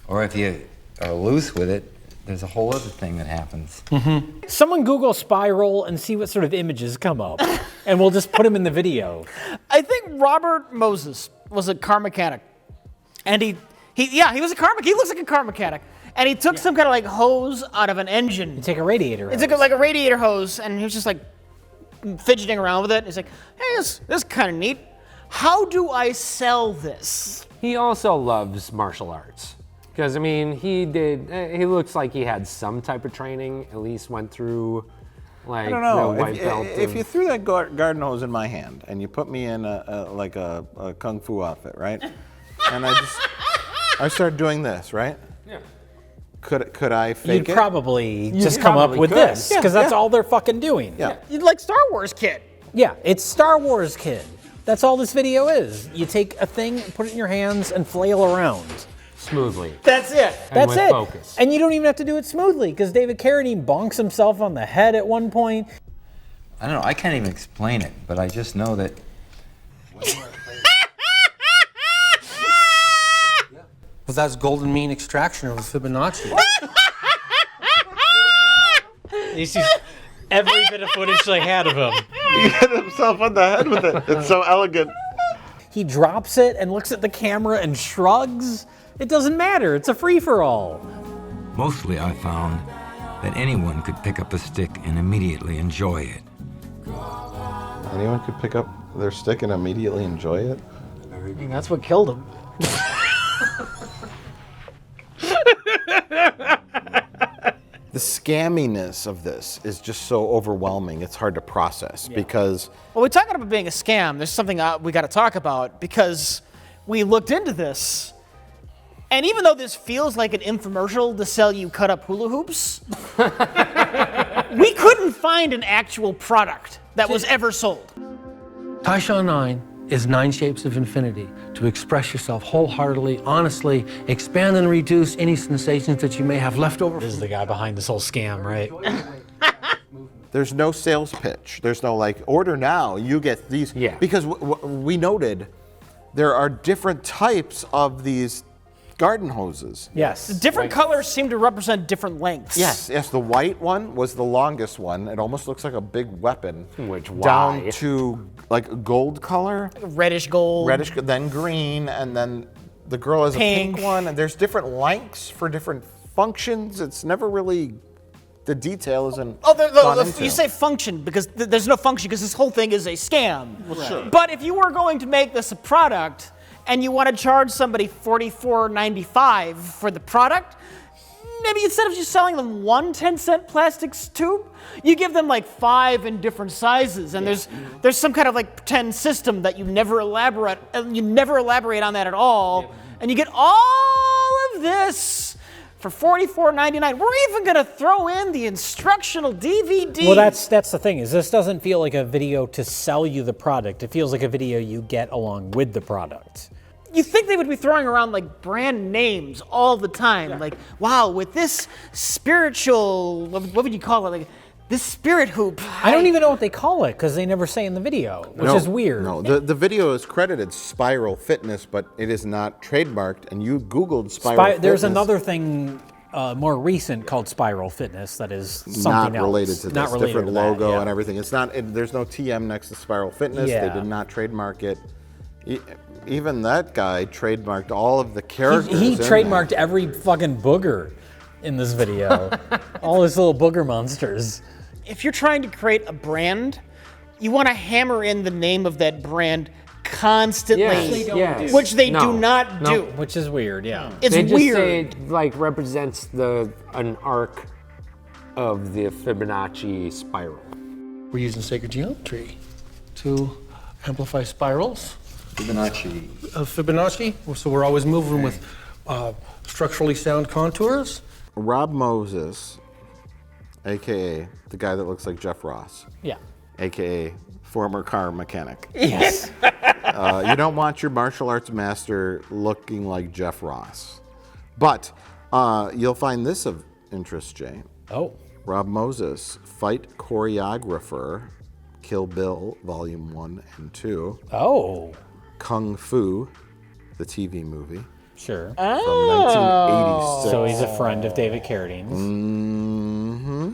or if you are loose with it, there's a whole other thing that happens. Mm-hmm. Someone Google spiral and see what sort of images come up, and we'll just put them in the video. I think Robert Moses was a car mechanic, and he was a car mechanic. He looks like a car mechanic, and he took some kind of like hose out of an engine. You take a radiator. He took like a radiator hose, and he was just like fidgeting around with it. He's like, "Hey, this is kind of neat. How do I sell this?" He also loves martial arts. Because, he looks like he had some type of training, at least went through, like, I don't know. the white belt. If you threw that garden hose in my hand and you put me in a kung fu outfit, right? And I started doing this, right? Yeah. Could I fake it? You'd probably just come up with this, because that's all they're fucking doing. Yeah. You'd like Star Wars Kid. Yeah, it's Star Wars Kid. That's all this video is. You take a thing, put it in your hands, and flail around. Smoothly. That's it. That's it. Focus. And you don't even have to do it smoothly, because David Carradine bonks himself on the head at one point. I don't know, I can't even explain it, but I just know that... Well, that's golden mean extraction of Fibonacci. He's used every bit of footage they had of him. He hit himself on the head with it. It's so elegant. He drops it and looks at the camera and shrugs. It doesn't matter. It's a free-for-all. Mostly I found that anyone could pick up a stick and immediately enjoy it. Anyone could pick up their stick and immediately enjoy it? And that's what killed him. The scamminess of this is just so overwhelming. It's hard to process because... Well, we're talking about being a scam. There's something we got to talk about because we looked into this. And even though this feels like an infomercial to sell you cut-up hula hoops, we couldn't find an actual product that was ever sold. Taishan 9 is 9 shapes of infinity to express yourself wholeheartedly, honestly, expand and reduce any sensations that you may have left over. This is the guy behind this whole scam, right? There's no sales pitch. There's no like, order now, you get these. Yeah. Because we noted there are different types of these garden hoses. Yes. The different colors seem to represent different lengths. Yes, the white one was the longest one. It almost looks like a big weapon. Which down to like gold color. Reddish gold. Then green, and then the girl has Pink. a pink one. And there's different lengths for different functions. It's never really, the detail isn't gone into. You say function because there's no function because this whole thing is a scam. Well, sure. But if you were going to make this a product and you want to charge somebody $44.95 for the product, maybe instead of just selling them one 10-cent plastic tube, you give them like 5 in different sizes, and there's some kind of like pretend system that you never elaborate on that at all, and you get all of this for $44.99. We're even gonna throw in the instructional DVD. Well, that's the thing, is this doesn't feel like a video to sell you the product. It feels like a video you get along with the product. You think they would be throwing around like brand names all the time, like, wow, with this spiritual, what would you call it, like this spirit hoop. I don't even know what they call it because they never say in the video, which is weird. No, the video is credited Spiral Fitness, but it is not trademarked. And you Googled Spiral Fitness. There's another thing more recent called Spiral Fitness that is something not related else. to this. Not related Different to that, logo yeah. and everything. It's not. There's no TM next to Spiral Fitness. Yeah. They did not trademark it. Even that guy trademarked all of the characters. He in trademarked that. every fucking booger in this video. All his little booger monsters. If you're trying to create a brand, you want to hammer in the name of that brand constantly, which they do not do. Which is weird, yeah. It's they just weird. say it, like, represents an arc of the Fibonacci spiral. We're using sacred geometry to amplify spirals. Fibonacci. Fibonacci. So we're always moving with structurally sound contours. Rob Moses, aka the guy that looks like Jeff Ross. Yeah. AKA former car mechanic. Yes. You don't want your martial arts master looking like Jeff Ross. But you'll find this of interest, Jay. Oh. Rob Moses, fight choreographer, Kill Bill, Volume 1 and 2. Oh. Kung Fu, the TV movie. Sure. From 1986. So he's a friend of David Carradine's. Mm-hmm.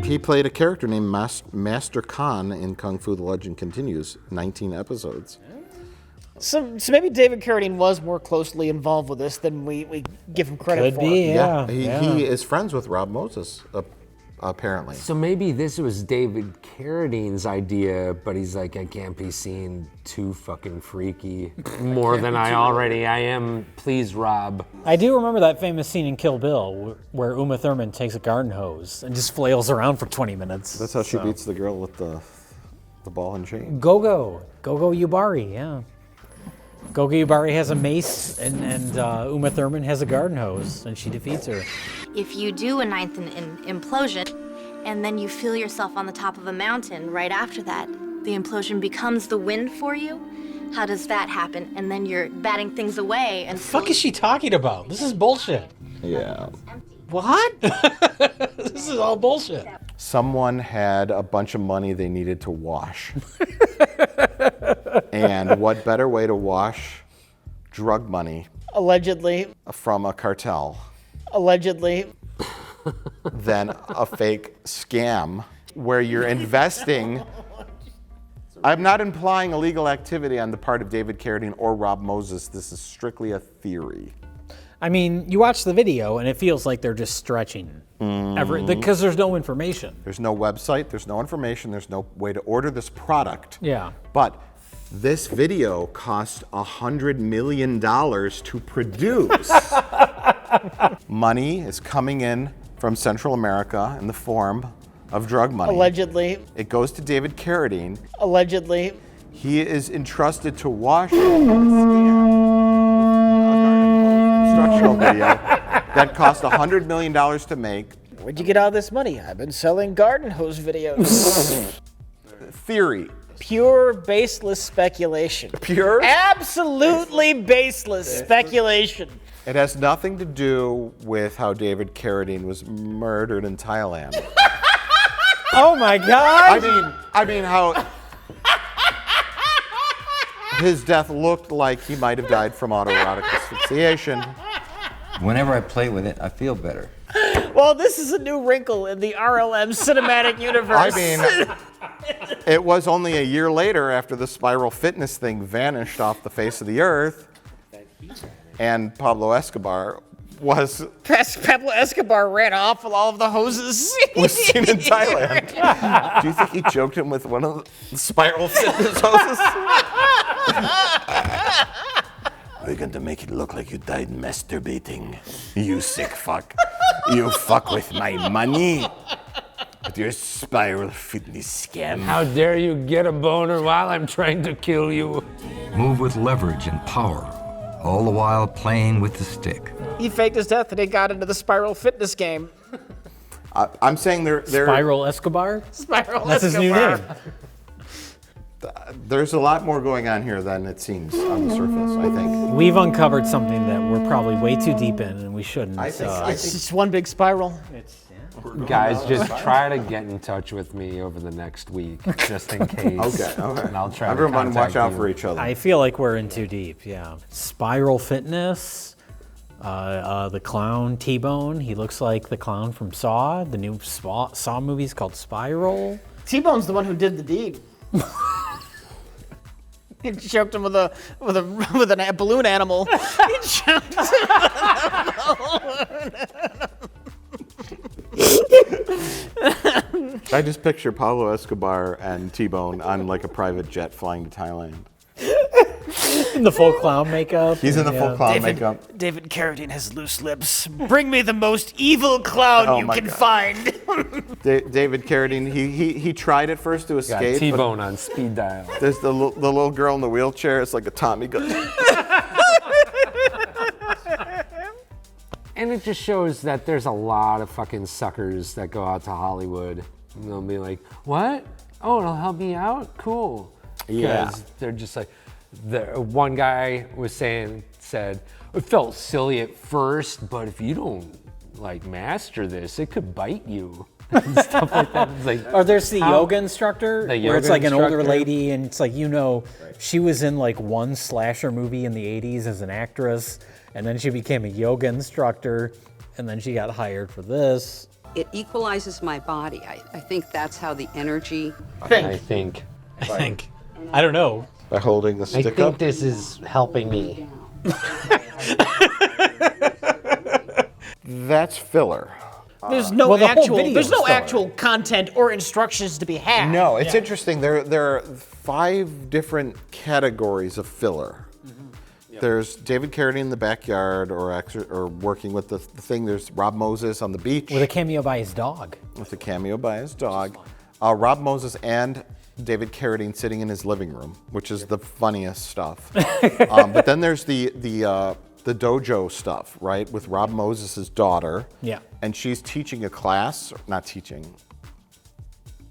He played a character named Master Khan in Kung Fu: The Legend Continues, 19 episodes. So maybe David Carradine was more closely involved with this than we give him credit for. He is friends with Rob Moses, apparently. So maybe this was David Carradine's idea, but he's like, I can't be seen too fucking freaky more than I already am. Please, Rob. I do remember that famous scene in Kill Bill where Uma Thurman takes a garden hose and just flails around for 20 minutes. That's how she beats the girl with the ball and chain. Gogo Yubari, yeah. Gogo Yubari has a mace and Uma Thurman has a garden hose and she defeats her. If you do a ninth implosion, and then you feel yourself on the top of a mountain right after that, the implosion becomes the wind for you. How does that happen? And then you're batting things away and. What the fuck is she talking about? This is bullshit. Yeah. What? This is all bullshit. Someone had a bunch of money they needed to wash. And what better way to wash drug money Allegedly. from a cartel Allegedly. than a fake scam where you're investing. I'm not implying illegal activity on the part of David Carradine or Rob Moses. This is strictly a theory. I mean, you watch the video and it feels like they're just stretching because there's no information. There's no website, there's no information, there's no way to order this product. Yeah. But this video cost $100 million to produce. Money is coming in from Central America in the form of drug money. Allegedly. It goes to David Carradine. Allegedly. He is entrusted to wash it and scan a instructional video that cost $100 million to make. Where'd you get all this money? I've been selling garden hose videos. Theory. Pure baseless speculation. Pure? Absolutely baseless speculation. It has nothing to do with how David Carradine was murdered in Thailand. Oh my God! I mean how his death looked like he might have died from autoerotic asphyxiation. Whenever I play with it, I feel better. Well, this is a new wrinkle in the RLM cinematic universe. I mean, it was only a year later after the Spiral Fitness thing vanished off the face of the earth, and Pablo Escobar was ran off with all of the hoses. Was seen in Thailand. Do you think he choked him with one of the Spiral Fitness hoses? We're going to make it look like you died masturbating. You sick fuck. You fuck with my money. With your Spiral Fitness scam. How dare you get a boner while I'm trying to kill you? Move with leverage and power, all the while playing with the stick. He faked his death and he got into the Spiral Fitness game. I'm saying they're Spiral Escobar? Spiral That's Escobar. his new name. There's a lot more going on here than it seems on the surface, I think. We've uncovered something that we're probably way too deep in and we shouldn't. I think It's just one big spiral. Guys, just try to get in touch with me over the next week, just in case. Okay. And I'll try Everyone to watch contact out you. for each other. I feel like we're in too deep, yeah. Spiral Fitness, the clown T-Bone. He looks like the clown from Saw. The new Saw movie is called Spiral. T-Bone's the one who did the deed. He choked him with a balloon animal. He choked him with a balloon animal. I just picture Pablo Escobar and T-Bone on like a private jet flying to Thailand. In the full clown makeup. He's in the full clown makeup. David Carradine has loose lips. Bring me the most evil clown you can find. David Carradine, he tried at first to escape. Got T-Bone on speed dial. There's the little girl in the wheelchair. It's like a Tommy gun. And it just shows that there's a lot of fucking suckers that go out to Hollywood. And they'll be like, what? Oh, it'll help me out? Cool. Yeah. Because they're just like, one guy said, it felt silly at first, but if you don't like master this, it could bite you. And stuff like that. It's like, Or there's the yoga instructor, where it's like an older instructor. lady, and it's like, she was in like one slasher movie in the 80s as an actress, and then she became a yoga instructor, and then she got hired for this. It equalizes my body. I think that's how the energy. I think. I don't know. By holding the I stick think up. this is helping me. That's filler. There's no Well, the whole actual. video There's is no filler. actual content or instructions to be had. No, it's interesting. There are 5 different categories of filler. There's David Carradine in the backyard, or working with the thing. There's Rob Moses on the beach With a cameo by his dog. with a cameo by his dog. Rob Moses and David Carradine sitting in his living room, which is the funniest stuff. But then there's the dojo stuff, right, with Rob Moses' daughter. Yeah. And she's teaching a class, not teaching.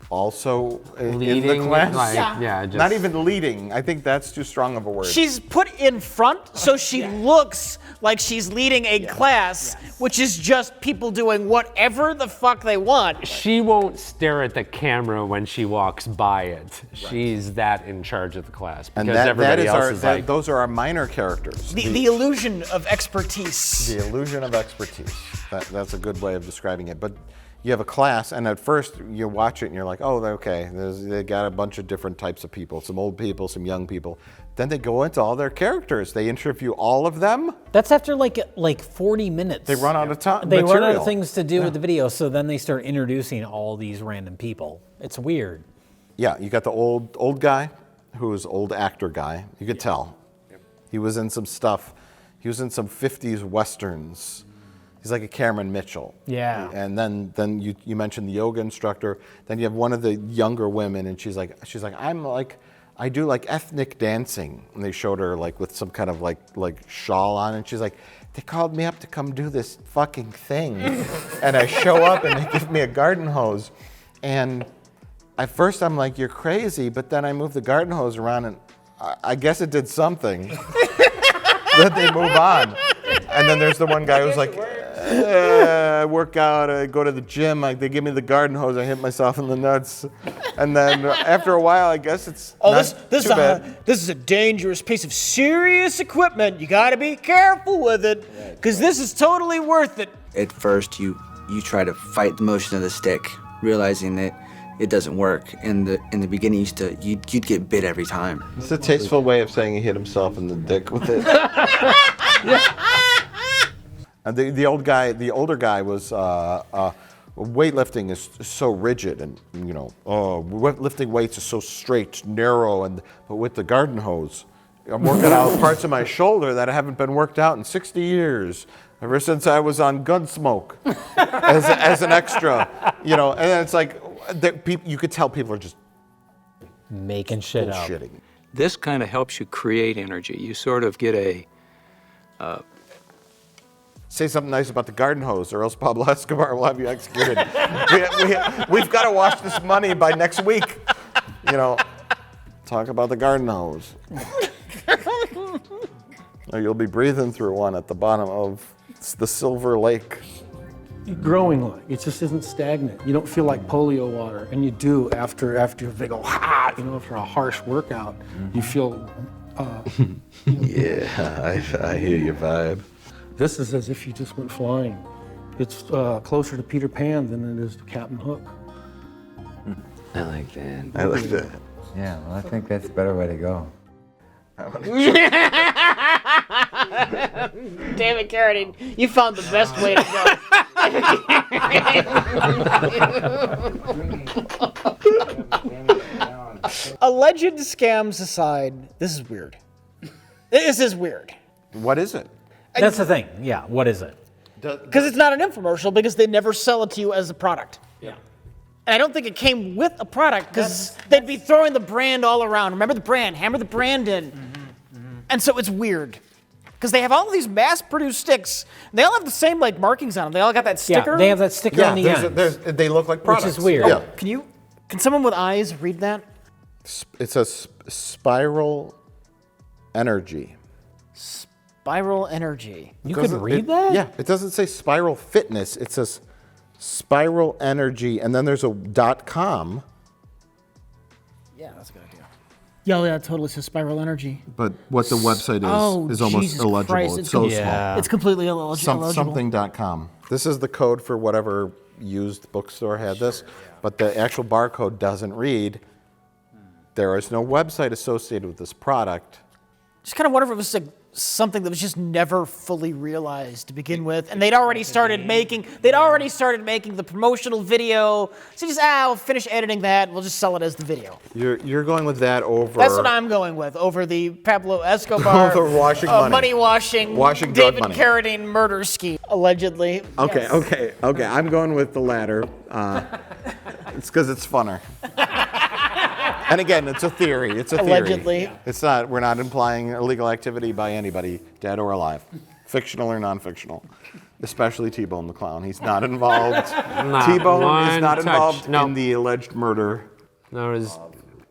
Also in the Leading, class. like, yeah, just- Not even leading. I think that's too strong of a word. She's put in front, so she looks like she's leading a class, which is just people doing whatever the fuck they want. She won't stare at the camera when she walks by it. She's that in charge of the class. And Because everybody else is like, those are our minor characters. The illusion of expertise. The illusion of expertise. That's a good way of describing it. But you have a class, and at first you watch it and you're like, oh, okay, they got a bunch of different types of people, some old people, some young people. Then they go into all their characters. They interview all of them. That's after like 40 minutes. They run out of time. They run out of things to do with the video, so then they start introducing all these random people. It's weird. Yeah, you got the old guy, who is old actor guy. You could tell. He was in some stuff. He was in some 50s Westerns. He's like a Cameron Mitchell. Yeah. And then you mentioned the yoga instructor. Then you have one of the younger women, and she's like, I do like ethnic dancing. And they showed her like with some kind of like shawl on, and she's like, they called me up to come do this fucking thing. And I show up and they give me a garden hose. And at first I'm like, you're crazy, but then I move the garden hose around, and I guess it did something. Then they move on. And then there's the one guy who's like, I work out, I go to the gym, they give me the garden hose, I hit myself in the nuts. And then after a while, I guess it's This is a dangerous piece of serious equipment. You got to be careful with it, because this is totally worth it. At first, you try to fight the motion of the stick, realizing that it doesn't work. In the beginning, you'd get bit every time. It's a tasteful way of saying he hit himself in the dick with it. And the older guy was weightlifting is so rigid, and lifting weights is so straight, narrow, but with the garden hose, I'm working out parts of my shoulder that haven't been worked out in 60 years. Ever since I was on Gunsmoke as an extra, and then it's like you could tell people are just making shit up. bullshitting. This kind of helps you create energy. You sort of get a say something nice about the garden hose, or else Pablo Escobar will have you executed. We've got to wash this money by next week. Talk about the garden hose. Or you'll be breathing through one at the bottom of the Silver Lake. growing like. It just isn't stagnant. You don't feel like polio water, and you do after a big old after a harsh workout, you feel. Yeah, I hear your vibe. This is as if you just went flying. It's closer to Peter Pan than it is to Captain Hook. I like that. I like that. Yeah, well, I think that's a better way to go. David Carradine, you found the best way to go. Alleged scams aside, this is weird. This is weird. What is it? That's the thing. Yeah, what is it? Because it's not an infomercial, because they never sell it to you as a product. Yeah. And I don't think it came with a product, because they'd be throwing the brand all around. Remember the brand, hammer the brand in. And so it's weird. Because they have all of these mass-produced sticks. And they all have the same markings on them. They all got that sticker. Yeah, they have that sticker on the end. They look like products. Which is weird. Yeah. Can someone with eyes read that? It says spiral energy. Spiral energy. You could read that? Yeah, it doesn't say spiral fitness. It says spiral energy, and then there's a .com. Yeah, that's a good idea. Yeah, totally says spiral energy. But what the website is almost Jesus illegible. Christ, It's so small. It's completely illegible. Something.com. This is the code for whatever used bookstore had this, but the actual barcode doesn't read. There is no website associated with this product. Just kind of wonder if it was something that was just never fully realized to begin with, and they'd already started making the promotional video. So just we'll finish editing that. We'll just sell it as the video. You're going with that over. That's what I'm going with over the Pablo Escobar Over washing money. money washing Washing drug David money. Carradine murder scheme allegedly. Okay, Yes. okay. I'm going with the latter. It's because it's funner. And again, it's a theory. It's a theory. Allegedly. It's not. We're not implying illegal activity by anybody, dead or alive, fictional or non-fictional. Especially T-Bone the clown. He's not involved. T-Bone is not involved in the alleged murder.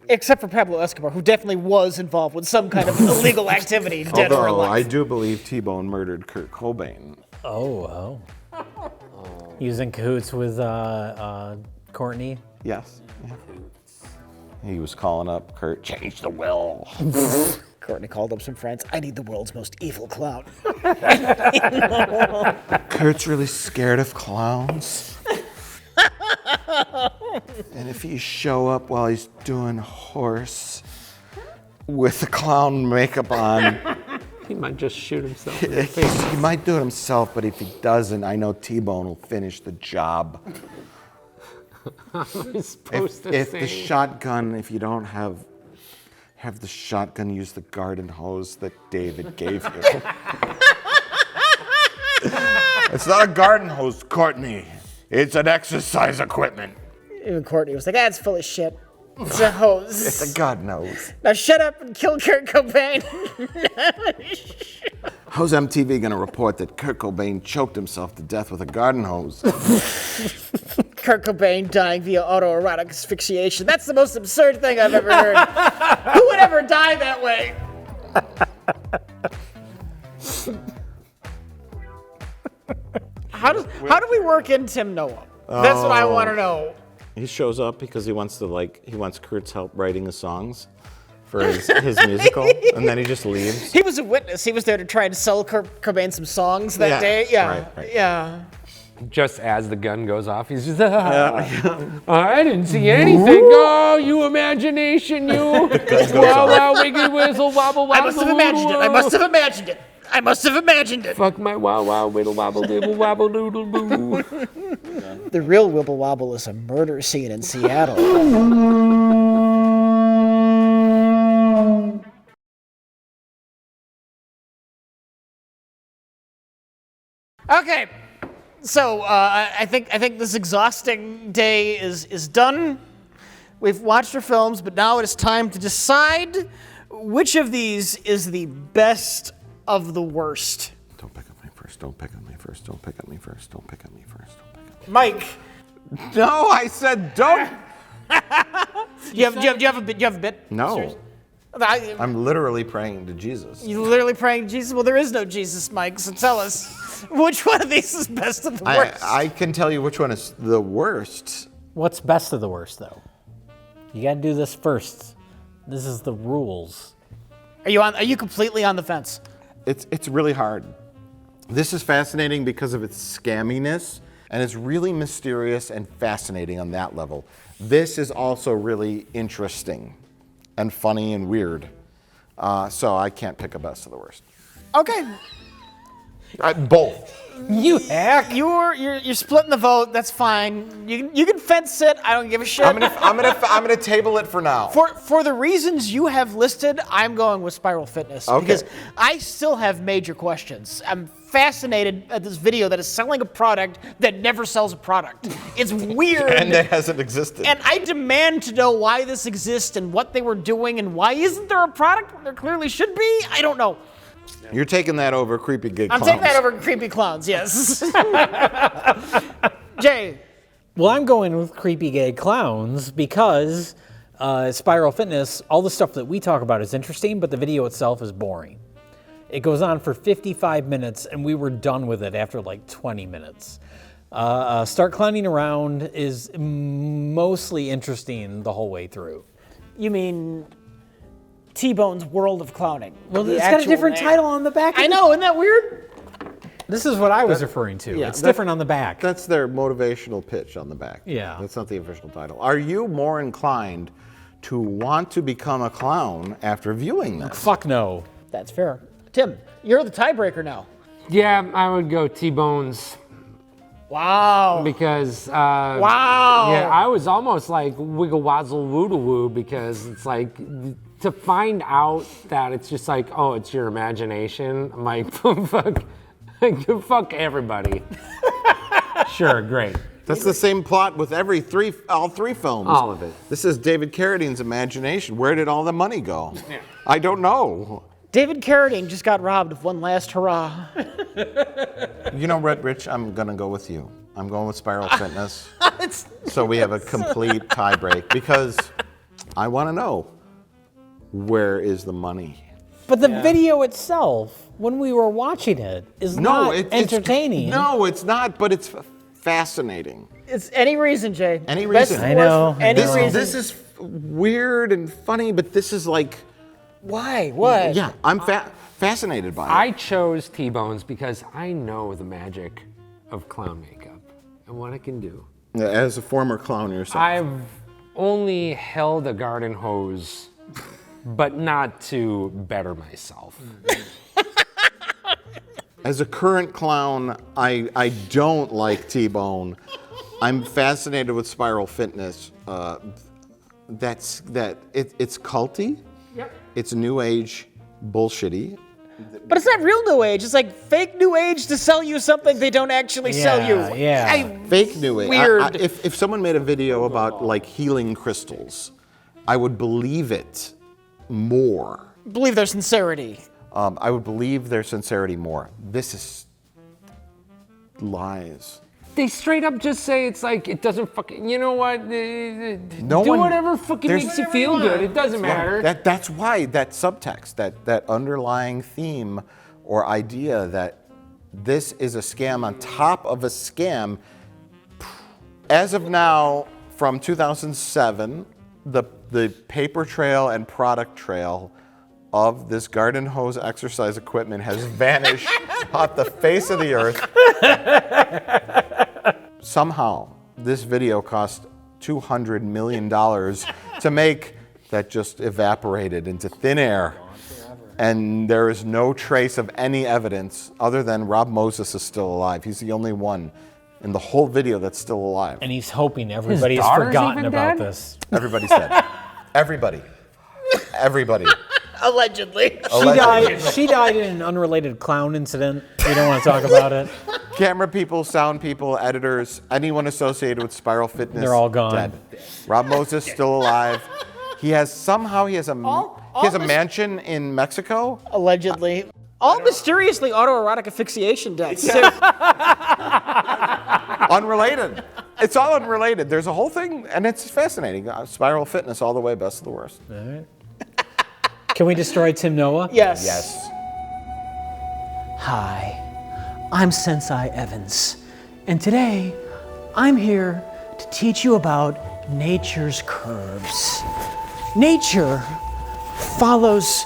Except for Pablo Escobar, who definitely was involved with some kind of illegal activity, dead or Although I alive. do believe T-Bone murdered Kurt Cobain. Oh. He was in cahoots with Courtney? Yes. He was calling up Kurt, change the will. Courtney called up some friends. I need the world's most evil clown. Kurt's really scared of clowns. And if you show up while he's doing horse with the clown makeup on, He might just shoot himself in the face. he might do it himself, but if he doesn't, I know T-Bone will finish the job. How am I supposed to If say? the shotgun, if you don't have the shotgun, use the garden hose that David gave you. It's not a garden hose, Courtney. It's an exercise equipment. Even Courtney was like, it's full of shit. It's a hose. It's a garden hose. Now shut up and kill Kurt Cobain. How's MTV gonna report that Kurt Cobain choked himself to death with a garden hose? Kurt Cobain dying via autoerotic asphyxiation. That's the most absurd thing I've ever heard. Who would ever die that way? How do we work in Tim Noah? That's what I want to know. He shows up because he wants Kurt's help writing his songs for his musical, and then he just leaves. He was a witness. He was there to try to sell Kurt Cobain some songs that day. Yeah, right. yeah. Just as the gun goes off, he's just, I didn't see anything. Oh, you imagination, you. Wow, wow, wiggy whistle, wobble, wobble. I must have imagined it. I must have imagined it. I must have imagined it. Fuck my wow, wow, whittle, wobble, dibble, wobble, doodle, boo. The real Wibble Wobble is a murder scene in Seattle. Okay. So I think this exhausting day is done. We've watched our films, but now it is time to decide which of these is the best of the worst. Don't pick on me first. Don't pick on me first. Don't pick on me first. Don't pick on me first. Don't pick on me. Mike. No, I said don't. Do you have a bit? No. Seriously? I'm literally praying to Jesus. You're literally praying to Jesus? Well, there is no Jesus, Mike, so tell us, which one of these is best of the worst? I can tell you which one is the worst. What's best of the worst, though? You gotta do this first. This is the rules. Are you completely on the fence? It's really hard. This is fascinating because of its scamminess, and it's really mysterious and fascinating on that level. This is also really interesting and funny and weird. So I can't pick a best of the worst. Okay. Both. You hack. You're splitting the vote. That's fine. You can fence it. I don't give a shit. I'm gonna table it for now. For the reasons you have listed, I'm going with Spiral Fitness because I still have major questions. I'm fascinated at this video that is selling a product that never sells a product. It's weird. And that hasn't existed. And I demand to know why this exists and what they were doing and why isn't there a product when there clearly should be? I don't know. You're taking that over creepy gay clowns. I'm taking that over creepy clowns, yes. Jay. Well, I'm going with creepy gay clowns because Spiral Fitness, all the stuff that we talk about is interesting, but the video itself is boring. It goes on for 55 minutes, and we were done with it after like 20 minutes. Start Clowning Around is mostly interesting the whole way through. You mean T-Bone's World of Clowning? Well, it's got a different title on the back. I know, isn't that weird? This is what I was referring to. Yeah, it's different on the back. That's their motivational pitch on the back. Yeah. That's not the official title. Are you more inclined to want to become a clown after viewing this? Fuck no. That's fair. Tim, you're the tiebreaker now. Yeah, I would go T-Bones. Wow. Because, wow. Yeah, I was almost like wiggle wazzle woodle woo because it's like, to find out that it's just like, oh, it's your imagination. I'm like, fuck everybody. Sure, great. That's the same plot with all three films. All of it. This is David Carradine's imagination. Where did all the money go? Yeah. I don't know. David Carradine just got robbed of one last hurrah. You know, Rich, I'm gonna go with you. I'm going with Spiral Fitness. So we have a complete tie break because I want to know, where is the money? But the video itself, when we were watching it, is not entertaining. No, it's not, but it's fascinating. It's any reason, Jay. Any reason. I know. Any reason. This is weird and funny, but this is like... Why? What? Yeah, I'm fascinated by it. I chose T-Bones because I know the magic of clown makeup and what it can do. As a former clown yourself. I've only held a garden hose, but not to better myself. As a current clown, I don't like T-Bone. I'm fascinated with Spiral Fitness. It's culty. Yep. It's new age bullshitty. But it's not real new age. It's like fake new age to sell you something they don't actually sell you. Yeah. Fake new age. Weird. If someone made a video about like healing crystals, I would believe it more. Believe their sincerity. I would believe their sincerity more. This is lies. They straight up just say it's like, it doesn't fucking, you know what? Do whatever fucking makes you feel good. It doesn't matter. That's why that subtext, that underlying theme or idea that this is a scam on top of a scam. As of now, from 2007, the paper trail and product trail of this garden hose exercise equipment has vanished off the face of the earth. Somehow, this video cost $200 million to make that just evaporated into thin air. And there is no trace of any evidence other than Rob Moses is still alive. He's the only one in the whole video that's still alive. And he's hoping everybody's forgotten about this. Everybody's dead. Everybody. Allegedly. She died in an unrelated clown incident. We don't want to talk about it. Camera people, sound people, editors, anyone associated with Spiral Fitness, they're all gone. Dead. Rob Moses still alive. He has a mansion in Mexico. Allegedly. All mysteriously autoerotic asphyxiation deaths. Unrelated. It's all unrelated. There's a whole thing, and it's fascinating. Spiral Fitness all the way, best of the worst. All right. Can we destroy Tim Noah? Yes. Yes. Hi, I'm Sensei Evans, and today I'm here to teach you about nature's curves. Nature follows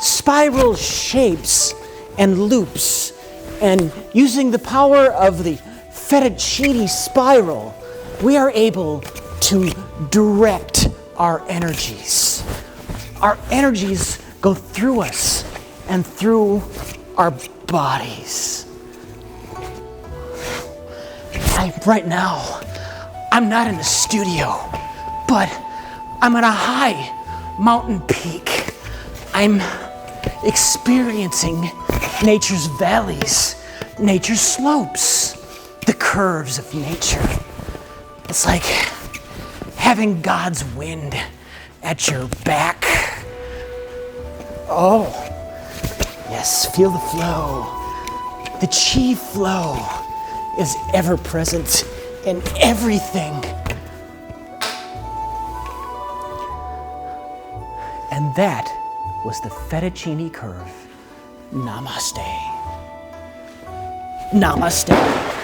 spiral shapes and loops, and using the power of the fettuccine spiral, we are able to direct our energies. Our energies go through us and through our bodies. Right now, I'm not in the studio, but I'm on a high mountain peak. I'm experiencing nature's valleys, nature's slopes, the curves of nature. It's like having God's wind at your back. Oh, yes, feel the flow. The chi flow is ever present in everything. And that was the fettuccine curve. Namaste. Namaste.